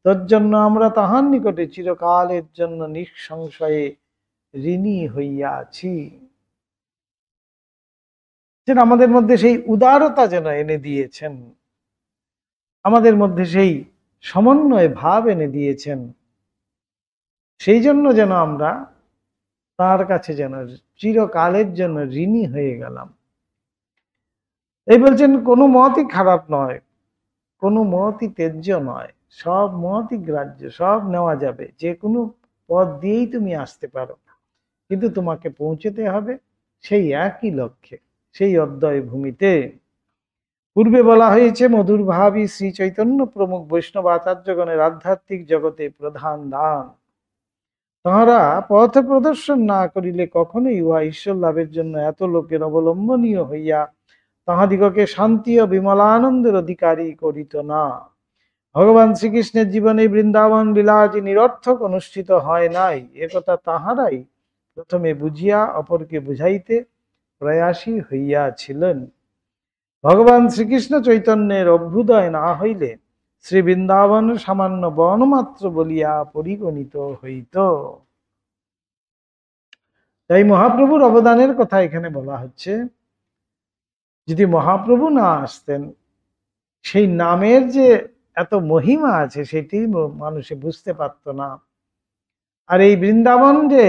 তজ্জন্য আমরা তাহার নিকটে চিরকালের জন্য নিঃসংশয়ে ঋণী হইয়াছি। যেন আমাদের মধ্যে সেই উদারতা যেন এনে দিয়েছেন, আমাদের মধ্যে সেই সমন্বয় ভাব এনে দিয়েছেন, সেই জন্য যেন আমরা তার কাছে যেন চিরকালের জন্য ঋণী হয়ে গেলাম। এই বলছেন কোনো মতই খারাপ নয়, কোনো মতই ত্যায্য নয়, সব মতই গ্রাহ্য, সব নেওয়া যাবে, যে কোনো পথ দিয়েই তুমি আসতে পারো, কিন্তু তোমাকে পৌঁছতে হবে সেই একই লক্ষ্যে, সেই অদ্বয় ভূমিতে। পূর্বে বলা হয়েছে মধুর ভাবী শ্রী চৈতন্য প্রমুখ বৈষ্ণব আচার্যগণের আধ্যাত্মিক জগতে প্রধান দান। তাঁরা পথ প্রদর্শন না করিলে কখনোই উহা ঈশ্বর লাভের জন্য এত লোকের অবলম্বনীয় হইয়া তাহাদিগকে শান্তি ও বিমলানন্দের অধিকারী করিত না। ভগবান শ্রীকৃষ্ণের জীবনে বৃন্দাবন লীলা যে নিরর্থক অনুষ্ঠিত হয় নাই, একথা তাহারাই প্রথমে বুঝিয়া অপরকে বুঝাইতে প্রয়াসী হইয়াছিলেন। ভগবান শ্রীকৃষ্ণ চৈতন্যের অভ্যুদয় না হইলে শ্রী বৃন্দাবন সামান্য বনমাত্র বলিয়া পরিগণিত হইত। তাই মহাপ্রভুর অবদানের কথা এখানে বলা হচ্ছে। যদি মহাপ্রভু না আসতেন, সেই নামের যে এত মহিমা আছে সেটি মানুষে বুঝতে পারত না। আর এই বৃন্দাবন যে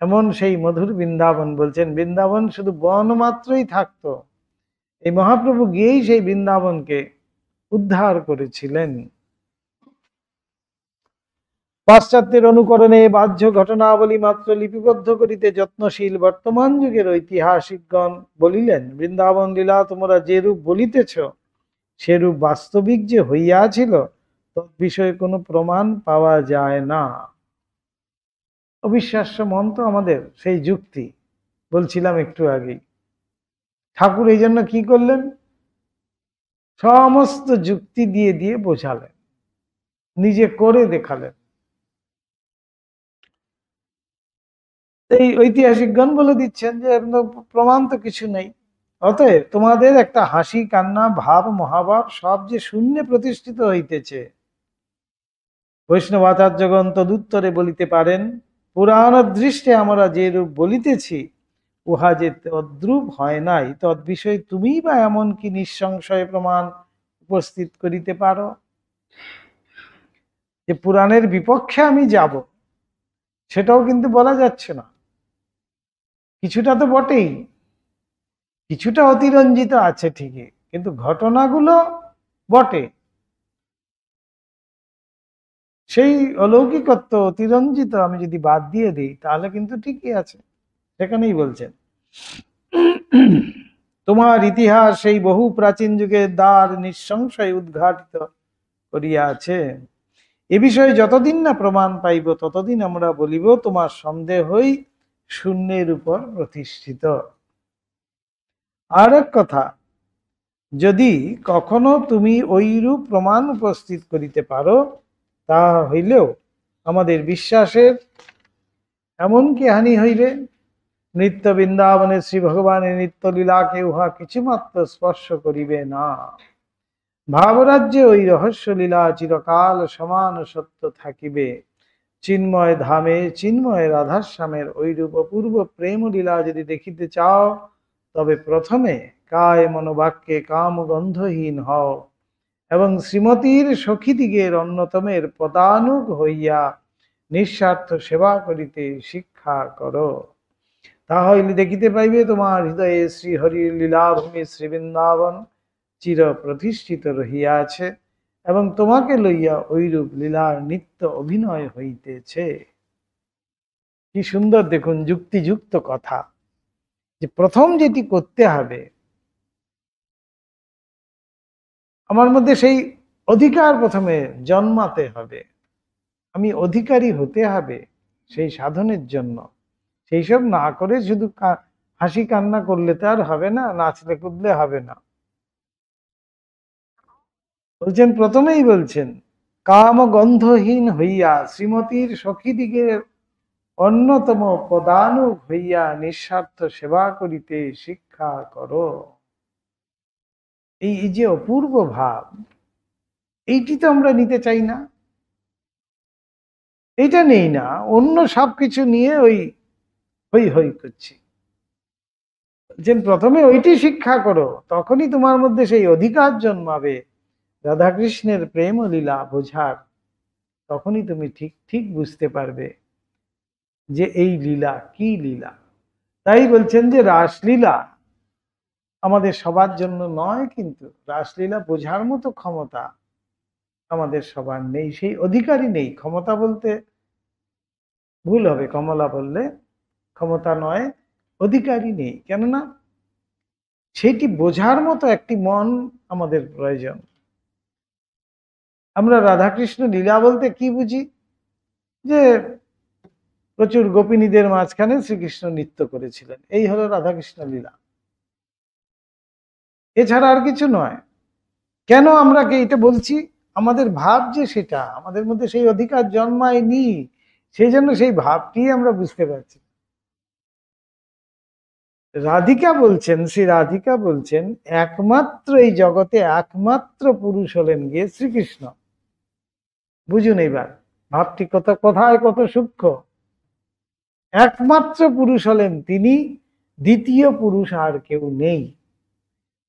এমন সেই মধুর বৃন্দাবন, বলছেন বৃন্দাবন শুধু বন মাত্রই থাকতো, এই মহাপ্রভু গিয়েই সেই বৃন্দাবনকে উদ্ধার করেছিলেন। পাশ্চাত্যের অনুকরণে বাহ্য ঘটনাবলী মাত্র লিপিবদ্ধ করিতে যত্নশীল বর্তমান যুগের ঐতিহাসিকগণ বলিলেন, বৃন্দাবন লীলা তোমরা যে রূপ বলিতেছ সেরূপ বাস্তবিক যে হইয়াছিল তৎ বিষয়ে কোনো প্রমাণ পাওয়া যায় না। অবিশ্বাস্য মন তো আমাদের সেই যুক্তি, বলছিলাম একটু আগেই। ঠাকুর এই জন্য কি করলেন, সমস্ত যুক্তি দিয়ে দিয়ে বোঝালেন, নিজে করে দেখালেন। এই ঐতিহাসিকগণ বলে দিচ্ছেন যে প্রমাণ তো কিছু নেই, অতএব তোমাদের একটা হাসি কান্না ভাব মহাভাব সব যে শূন্যে প্রতিষ্ঠিত হইতেছে। বৈষ্ণবাচার্যগণ তদুত্তরে বলিতে পারেন, পুরাণ দৃষ্টে আমরা যে রূপ বলিতেছি উহা যে তদ্রূপ হয় নাই, তদ বিষয়ে তুমি বা এমন কি নিঃসংশয় প্রমাণ উপস্থিত করিতে পারো? যে পুরাণের বিপক্ষে আমি যাব সেটাও কিন্তু বলা যাচ্ছে না। কিছুটা তো বটেই, কিছুটা অতিরঞ্জিত আছে ঠিকই, কিন্তু ঘটনাগুলো বটে সেই অলৌকিকত্ব অতিরঞ্জিত আমি যদি বাদ দিয়ে দিই তাহলে কিন্তু ঠিকই আছে। সেখানেই বলছেন, তোমার ইতিহাস সেই বহু প্রাচীন যুগের দ্বার নিঃসংশয় উদ্ঘাটিত করিয়াছে। এ বিষয়ে যতদিন না প্রমাণ পাইব ততদিন আমরা বলিব তোমার সন্দেহই শূন্যের উপর প্রতিষ্ঠিত। আর এক কথা, যদি কখনো তুমি ওইরূপ প্রমাণ উপস্থিত করিতে পারো, তা হইলেও আমাদের বিশ্বাসের এমন কি হানি হইবে? নিত্য বৃন্দাবনে শ্রী ভগবানের নিত্য লীলাকে উহা কিছুমাত্র স্পর্শ করিবে না। ভাবরাজ্যে ওই রহস্য লীলা চিরকাল সমান সত্য থাকিবে। চিন্ময় ধামে চিন্ময় রাধাশ্যামের ওইরূপ অপূর্ব প্রেম লীলা যদি দেখিতে চাও, তবে প্রথমে কায় মনোবাক্যে কাম গন্ধহীন হও এবং শ্রীমতীর সখীদিগের অন্যতমের পদানুগ হইয়া নিঃস্বার্থ সেবা করিতে শিক্ষা করো। তাহলে দেখিতে পাইবে তোমার হৃদয়ে শ্রীহরির লীলাভূমি শ্রী বৃন্দাবন চির প্রতিষ্ঠিত রহিয়াছে এবং তোমাকে লইয়া ঐরূপ লীলার নিত্য অভিনয় হইতেছে। কি সুন্দর দেখুন যুক্তিযুক্ত কথা, যে প্রথম যেটি করতে হবে, আমার মধ্যে সেই অধিকার প্রথমে জন্মাতে হবে, আমি অধিকারী হতে হবে সেই সাধনের জন্য। সেই সব না করে শুধু হাসি কান্না করলে তো আর হবে না, নাচলে কুদলে হবে না। বলছেন প্রথমেই বলছেন, কাম গন্ধহীন হইয়া শ্রীমতীর সখীদিগের অন্যতম পদানুগ হইয়া নিঃস্বার্থ সেবা করিতে শিক্ষা করো। এই যে অপূর্ব ভাব, এইটি তো আমরা নিতে চাই না, এইটা নেই না, অন্য সবকিছু নিয়ে ওই হই হই করছি। যে প্রথমে ওইটি শিক্ষা করো, তখনই তোমার মধ্যে সেই অধিকার জন্মাবে রাধাকৃষ্ণের প্রেম লীলা বোঝার। তখনই তুমি ঠিক ঠিক বুঝতে পারবে যে এই লীলা কি লীলা। তাই বলছেন যে রাসলীলা আমাদের সবার জন্য নয়, কিন্তু রাসলীলা বোঝার মতো ক্ষমতা আমাদের সবার নেই, সেই অধিকারই নেই। ক্ষমতা বলতে ভুল হবে, কমলা বললে ক্ষমতা নয়, অধিকারই নেই। কেননা সেটি বোঝার মতো একটি মন আমাদের প্রয়োজন। আমরা রাধাকৃষ্ণ লীলা বলতে কি বুঝি? যে প্রচুর গোপিনীদের মাঝখানে শ্রীকৃষ্ণ নৃত্য করেছিলেন, এই হলো রাধাকৃষ্ণ লীলা, এছাড়া আর কিছু নয়। কেন আমরা এটা বলছি? আমাদের ভাব যে সেটা, আমাদের মধ্যে সেই অধিকার জন্মায়নি, সেই জন্য সেই ভাবটি আমরা বুঝতে পারছি। রাধিকা বলছেন, শ্রী রাধিকা বলছেন, একমাত্র এই জগতে একমাত্র পুরুষ হলেন গিয়ে শ্রীকৃষ্ণ। বুঝুন এইবার ভাবটি কোথায় কত সূক্ষ্ম। একমাত্র পুরুষ হলেন তিনি, দ্বিতীয় পুরুষ আর কেউ নেই।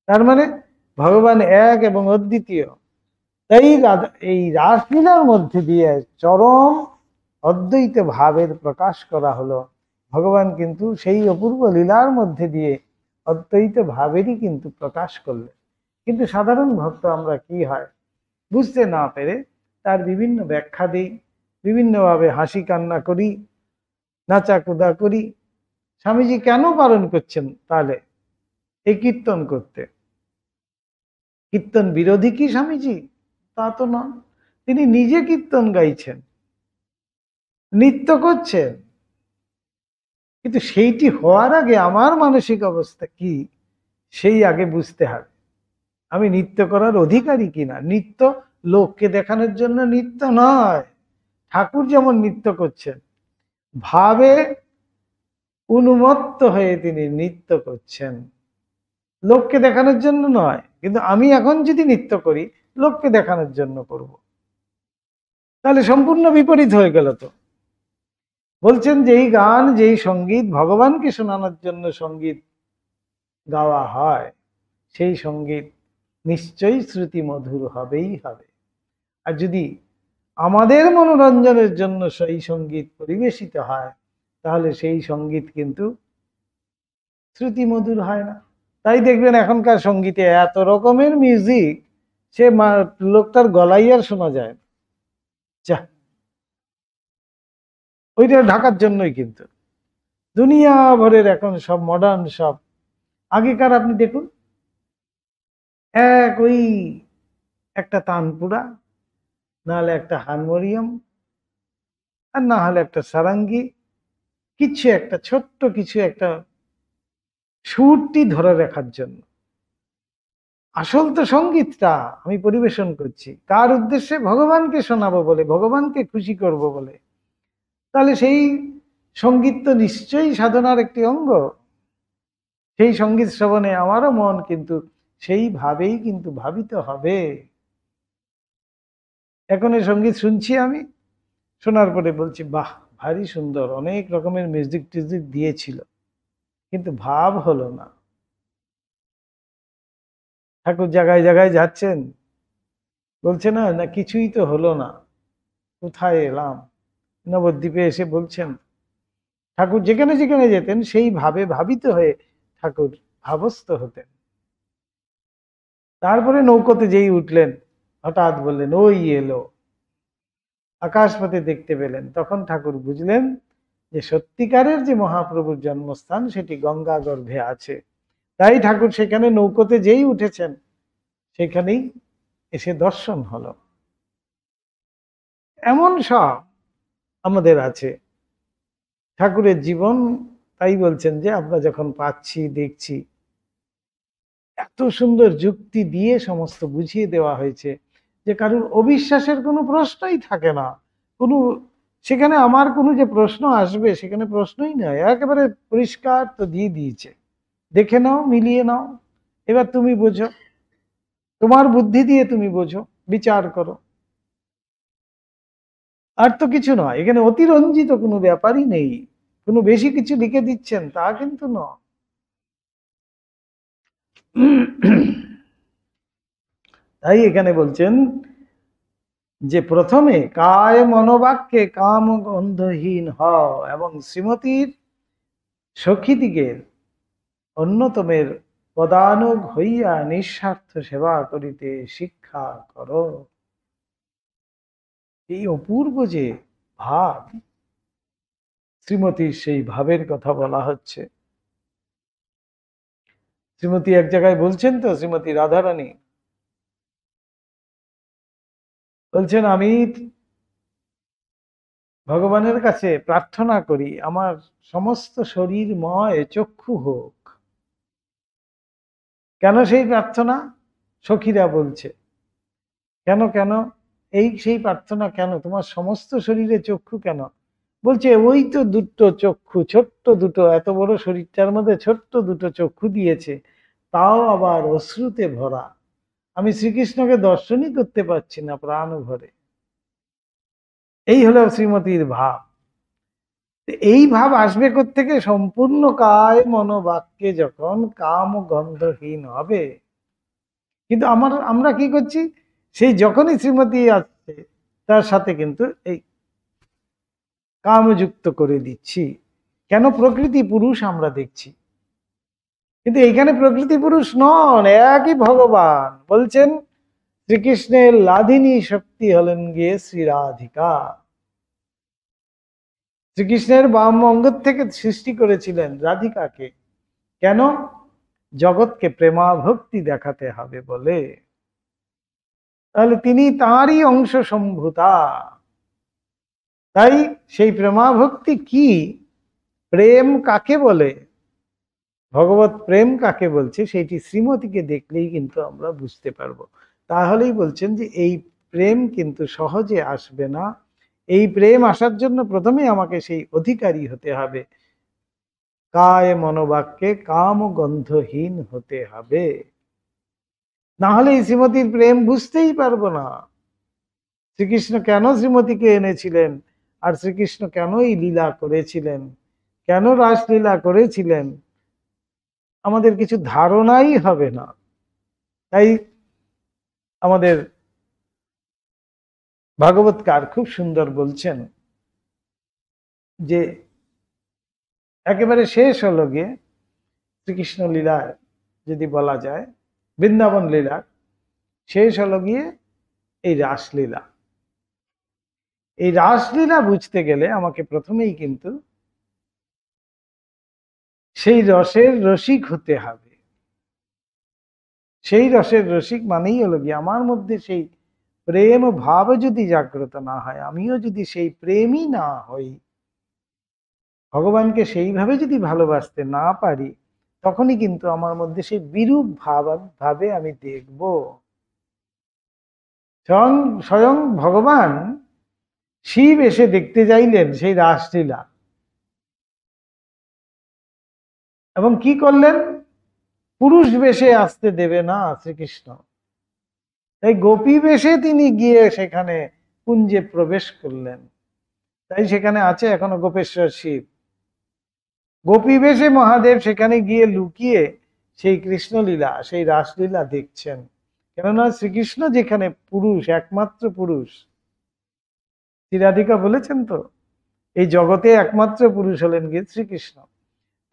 তার মানে ভগবান এক এবং অদ্বিতীয়। তাই এই রাসলীলার মধ্যে দিয়ে চরম অদ্বৈত ভাবের প্রকাশ করা হলো। ভগবান কিন্তু সেই অপূর্ব লীলার মধ্যে দিয়ে অদ্বৈত ভাবেরই কিন্তু প্রকাশ করলেন। কিন্তু সাধারণ ভক্ত আমরা কি হয়, বুঝতে না পেরে তার বিভিন্ন ব্যাখ্যা দিই, বিভিন্নভাবে হাসি কান্না করি, নাচা কুদা করি। স্বামীজি কেন বারণ করছেন তাহলে এই কীর্তন করতে? কীর্তন বিরোধী কি স্বামীজি? তা তো নন। তিনি নিজে কীর্তন গাইছেন, নৃত্য করছেন, কিন্তু সেইটি হওয়ার আগে আমার মানসিক অবস্থা কি সেই আগে বুঝতে হবে। আমি নৃত্য করার অধিকারী কিনা। নৃত্য লোককে দেখানোর জন্য নৃত্য নয়। ঠাকুর যেমন নৃত্য করছেন, ভাবে উন্মত্ত হয়ে তিনি নৃত্য করছেন, লোককে দেখানোর জন্য নয়। কিন্তু আমি এখন যদি নৃত্য করি, লোককে দেখানোর জন্য করব, তাহলে সম্পূর্ণ বিপরীত হয়ে গেল। তো বলছেন যেই গান, যেই সঙ্গীত ভগবানকে শোনানোর জন্য সঙ্গীত গাওয়া হয়, সেই সঙ্গীত নিশ্চয়ই শ্রুতি মধুর হবেই হবে। আর যদি আমাদের মনোরঞ্জনের জন্য সেই সঙ্গীত পরিবেশিত হয়, তাহলে সেই সঙ্গীত কিন্তু শ্রুতি মধুর হয় না। তাই দেখবেন এখনকার সঙ্গীতে এত রকমের মিউজিক, সে লোকটার গলাই আর শোনা যায় না। যা, ওইটা ঢাকার জন্যই কিন্তু দুনিয়া ভরের এখন সব মডার্ন সব। আগেকার আপনি দেখুন, ওই একটা তানপুরা, নাহলে একটা হারমোনিয়াম, আর না হলে একটা সারাঙ্গি, কিছু একটা ছোট্ট কিছু একটা সুরটি ধরে রাখার জন্য। আসল তো সঙ্গীতটা আমি পরিবেশন করছি কার উদ্দেশ্যে? ভগবানকে শোনাবো বলে, ভগবানকে খুশি করব বলে। তাহলে সেই সঙ্গীত তো নিশ্চয়ই সাধনার একটি অঙ্গ। সেই সঙ্গীত শ্রবণে আমারও মন কিন্তু সেইভাবেই কিন্তু ভাবিত হবে। এখন এই সঙ্গীত শুনছি আমি, শোনার পরে বলছি বাহ, ভারী সুন্দর, অনেক রকমের মিউজিক টিউজিক দিয়েছিল, কিন্তু ভাব হলো না। ঠাকুর জায়গায় জায়গায় যাচ্ছেন, বলছে না না কিছুই তো হলো না, কোথায় এলাম। নবদ্বীপে এসে বলছেন, ঠাকুর যেখানে যেখানে যেতেন সেই ভাবে ভাবিত হয়ে ঠাকুর ভাবস্থ হতেন। তারপরে নৌকোতে যেই উঠলেন, হঠাৎ বললেন ওই এলো, আকাশপথে দেখতে পেলেন, তখন ঠাকুর বুঝলেন যে সত্যিকারের যে মহাপ্রভুর জন্মস্থান সেটি গঙ্গা গর্ভে আছে। তাই ঠাকুর সেখানে নৌকোতে যেই উঠেছেন সেখানেই এসে দর্শন হলো। এমন সব আমাদের আছে ঠাকুরের জীবন। তাই বলছেন যে আমরা যখন পাচ্ছি, দেখছি, এত সুন্দর যুক্তি দিয়ে সমস্ত বুঝিয়ে দেওয়া হয়েছে যে কারোর অবিশ্বাসের কোনো প্রশ্নই থাকে না। কোনো সেখানে আমার কোনো যে প্রশ্ন আসবে সেখানে প্রশ্নই নয়, একেবারে পরিষ্কার তো দিয়ে দিয়েছে। দেখে নাও, মিলিয়ে নাও, এবার তুমি বোঝো, তোমার বুদ্ধি দিয়ে তুমি বোঝো, বিচার করো। আর তো কিছু নয়, এখানে অতিরঞ্জিত কোনো ব্যাপারই নেই। কোনো বেশি কিছু লিখে দিচ্ছেন তা কিন্তু নয়। তাই এখানে বলছেন যে প্রথমে কায় মনোবাক্যে কাম গন্ধহীন হও এবং শ্রীমতীর সখীদিগের অন্যতমের পদানুগ হইয়া নিঃস্বার্থ সেবা করিতে শিক্ষা করো। এই অপূর্ব যে ভাব, শ্রীমতীর সেই ভাবের কথা বলা হচ্ছে। শ্রীমতী এক জায়গায় বলছেন তো, শ্রীমতী রাধারানী বলছেন, আমি ভগবানের কাছে প্রার্থনা করি আমার সমস্ত শরীরময় চক্ষু হোক। কেন সেই প্রার্থনা? সখীরা বলছে কেন কেন এই সেই প্রার্থনা কেন, তোমার সমস্ত শরীরে চক্ষু কেন? বলছে ওই তো দুটো চক্ষু, ছোট্ট দুটো, এত বড় শরীরটার মধ্যে ছোট্ট দুটো চক্ষু দিয়েছে, তাও আবার অশ্রুতে ভরা। আমি শ্রীকৃষ্ণকে দর্শনই করতে পারছি না প্রাণ ভরে। এই হলো শ্রীমতীর ভাব। এই ভাব আসবে কোত্থেকে? সম্পূর্ণ কায় মনোবাক্যে যখন কাম গন্ধহীন হবে। কিন্তু আমরা কি করছি? সেই যখনই শ্রীমতী আসছে তার সাথে কিন্তু এই কামযুক্ত করে দিচ্ছি। কেন? প্রকৃতি পুরুষ আমরা দেখছি, কিন্তু এইখানে প্রকৃতি পুরুষ নন, একই ভগবান। বলছেন শ্রীকৃষ্ণের লাধিনী শক্তি হলেন গিয়ে শ্রী রাধিকা। শ্রীকৃষ্ণের বাম অঙ্গ থেকে সৃষ্টি করেছিলেন রাধিকাকে। কেন? জগৎকে প্রেমা ভক্তি দেখাতে হবে বলে। তাহলে তিনি তাঁরই অংশ সম্ভূতা। তাই সেই প্রেমা ভক্তি কি, প্রেম কাকে বলে, ভগবত প্রেম কাকে বলছে, সেইটি শ্রীমতীকে দেখলেই কিন্তু আমরা বুঝতে পারবো। তাহলেই বলছেন যে এই প্রেম কিন্তু সহজে আসবে না। এই প্রেম আসার জন্য প্রথমে আমাকে সেই অধিকারী হতে হবে, কায় মনোবাক্যে কাম গন্ধহীন হতে হবে। না হলে এই শ্রীমতীর প্রেম বুঝতেই পারবো না। শ্রীকৃষ্ণ কেন শ্রীমতীকে এনেছিলেন, আর শ্রীকৃষ্ণ কেন এই লীলা করেছিলেন, কেন রাসলীলা করেছিলেন, আমাদের কিছু ধারণাই হবে না। তাই আমাদের ভাগবতকার খুব সুন্দর বলছেন যে একেবারে শেষ হলো গিয়ে শ্রীকৃষ্ণ লীলা, যদি বলা যায় বৃন্দাবন লীলা শেষ হলো গিয়ে এই রাসলীলা। এই রাসলীলা বুঝতে গেলে আমাকে প্রথমেই কিন্তু সেই রসের রসিক হতে হবে। সেই রসের রসিক মানেই হলো গিয়ে আমার মধ্যে সেই প্রেম ভাব যদি জাগ্রত না হয়, আমিও যদি সেই প্রেমই না হই, ভগবানকে সেইভাবে যদি ভালোবাসতে না পারি, তখনই কিন্তু আমার মধ্যে সেই বিরূপ ভাবে আমি দেখব। স্বয়ং ভগবান শিব এসে দেখতে চাইলেন সেই রাসলীলা, এবং কি করলেন? পুরুষ বেশে আসতে দেবে না শ্রীকৃষ্ণ, তাই গোপী বেশে তিনি গিয়ে সেখানে কুঞ্জে প্রবেশ করলেন। তাই সেখানে আছে এখনো গোপেশ্বর শিব। গোপী বেশে মহাদেব সেখানে গিয়ে লুকিয়ে সেই কৃষ্ণলীলা, সেই রাসলীলা দেখছেন। কেননা শ্রীকৃষ্ণ যেখানে পুরুষ, একমাত্র পুরুষ, শ্রী রাধিকা বলেছেন তো এই জগতে একমাত্র পুরুষ হলেন গিয়ে শ্রীকৃষ্ণ।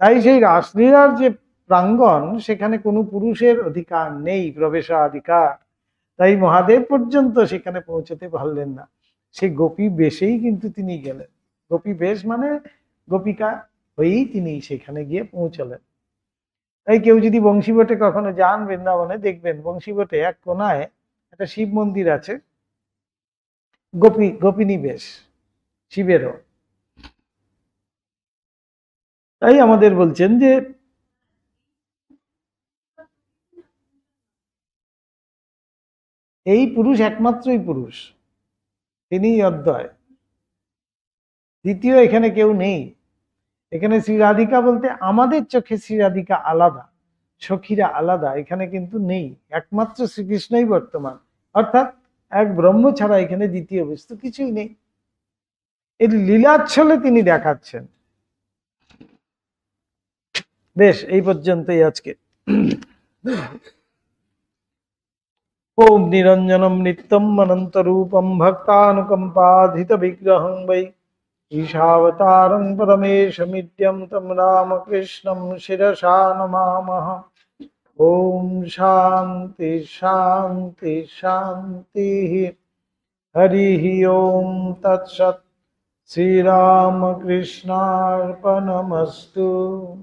তাই সেই রাসলীলার যে প্রাঙ্গণ, সেখানে কোনো পুরুষের অধিকার নেই, প্রবেশাধিকার। তাই মহাদেব পর্যন্ত সেখানে পৌঁছতে পারলেন না, সেই গোপী বেশেই কিন্তু তিনি গেলেন। গোপী বেশ মানে গোপিকা হয়েই তিনি সেখানে গিয়ে পৌঁছলেন। তাই কেউ যদি বংশীবটে কখনো যান বৃন্দাবনে, দেখবেন বংশীবটে এক কোনায় একটা শিব মন্দির আছে, গোপিনী বেশ শিবেরও। তাই আমাদের বলছেন যে এই পুরুষ একমাত্রই পুরুষ, তিনিই অদ্বয়, দ্বিতীয় এখানে কেউ নেই। এখানে শ্রী রাধিকা বলতে আমাদের চোখে শ্রী রাধিকা আলাদা, সখীরা আলাদা, এখানে কিন্তু নেই, একমাত্র শ্রীকৃষ্ণই বর্তমান। অর্থাৎ এক ব্রহ্ম ছাড়া এখানে দ্বিতীয় বস্তু কিছুই নেই। এর লীলাচ্ছলে তিনি দেখাচ্ছেন। বেশ, এই পর্যন্তই আজকে। ॐ निरञ्जनं नित्यम् अनन्तरूपं भक्तानुकम्पाधितविग्रहं वै ईशावतारं परमेशमित्यं तं रामकृष्णं शिरसा नमामः। ॐ शान्ति शान्ति शान्तिः। हरिः ॐ तत्सत्। श्रीरामकृष्णार्पणमस्तु।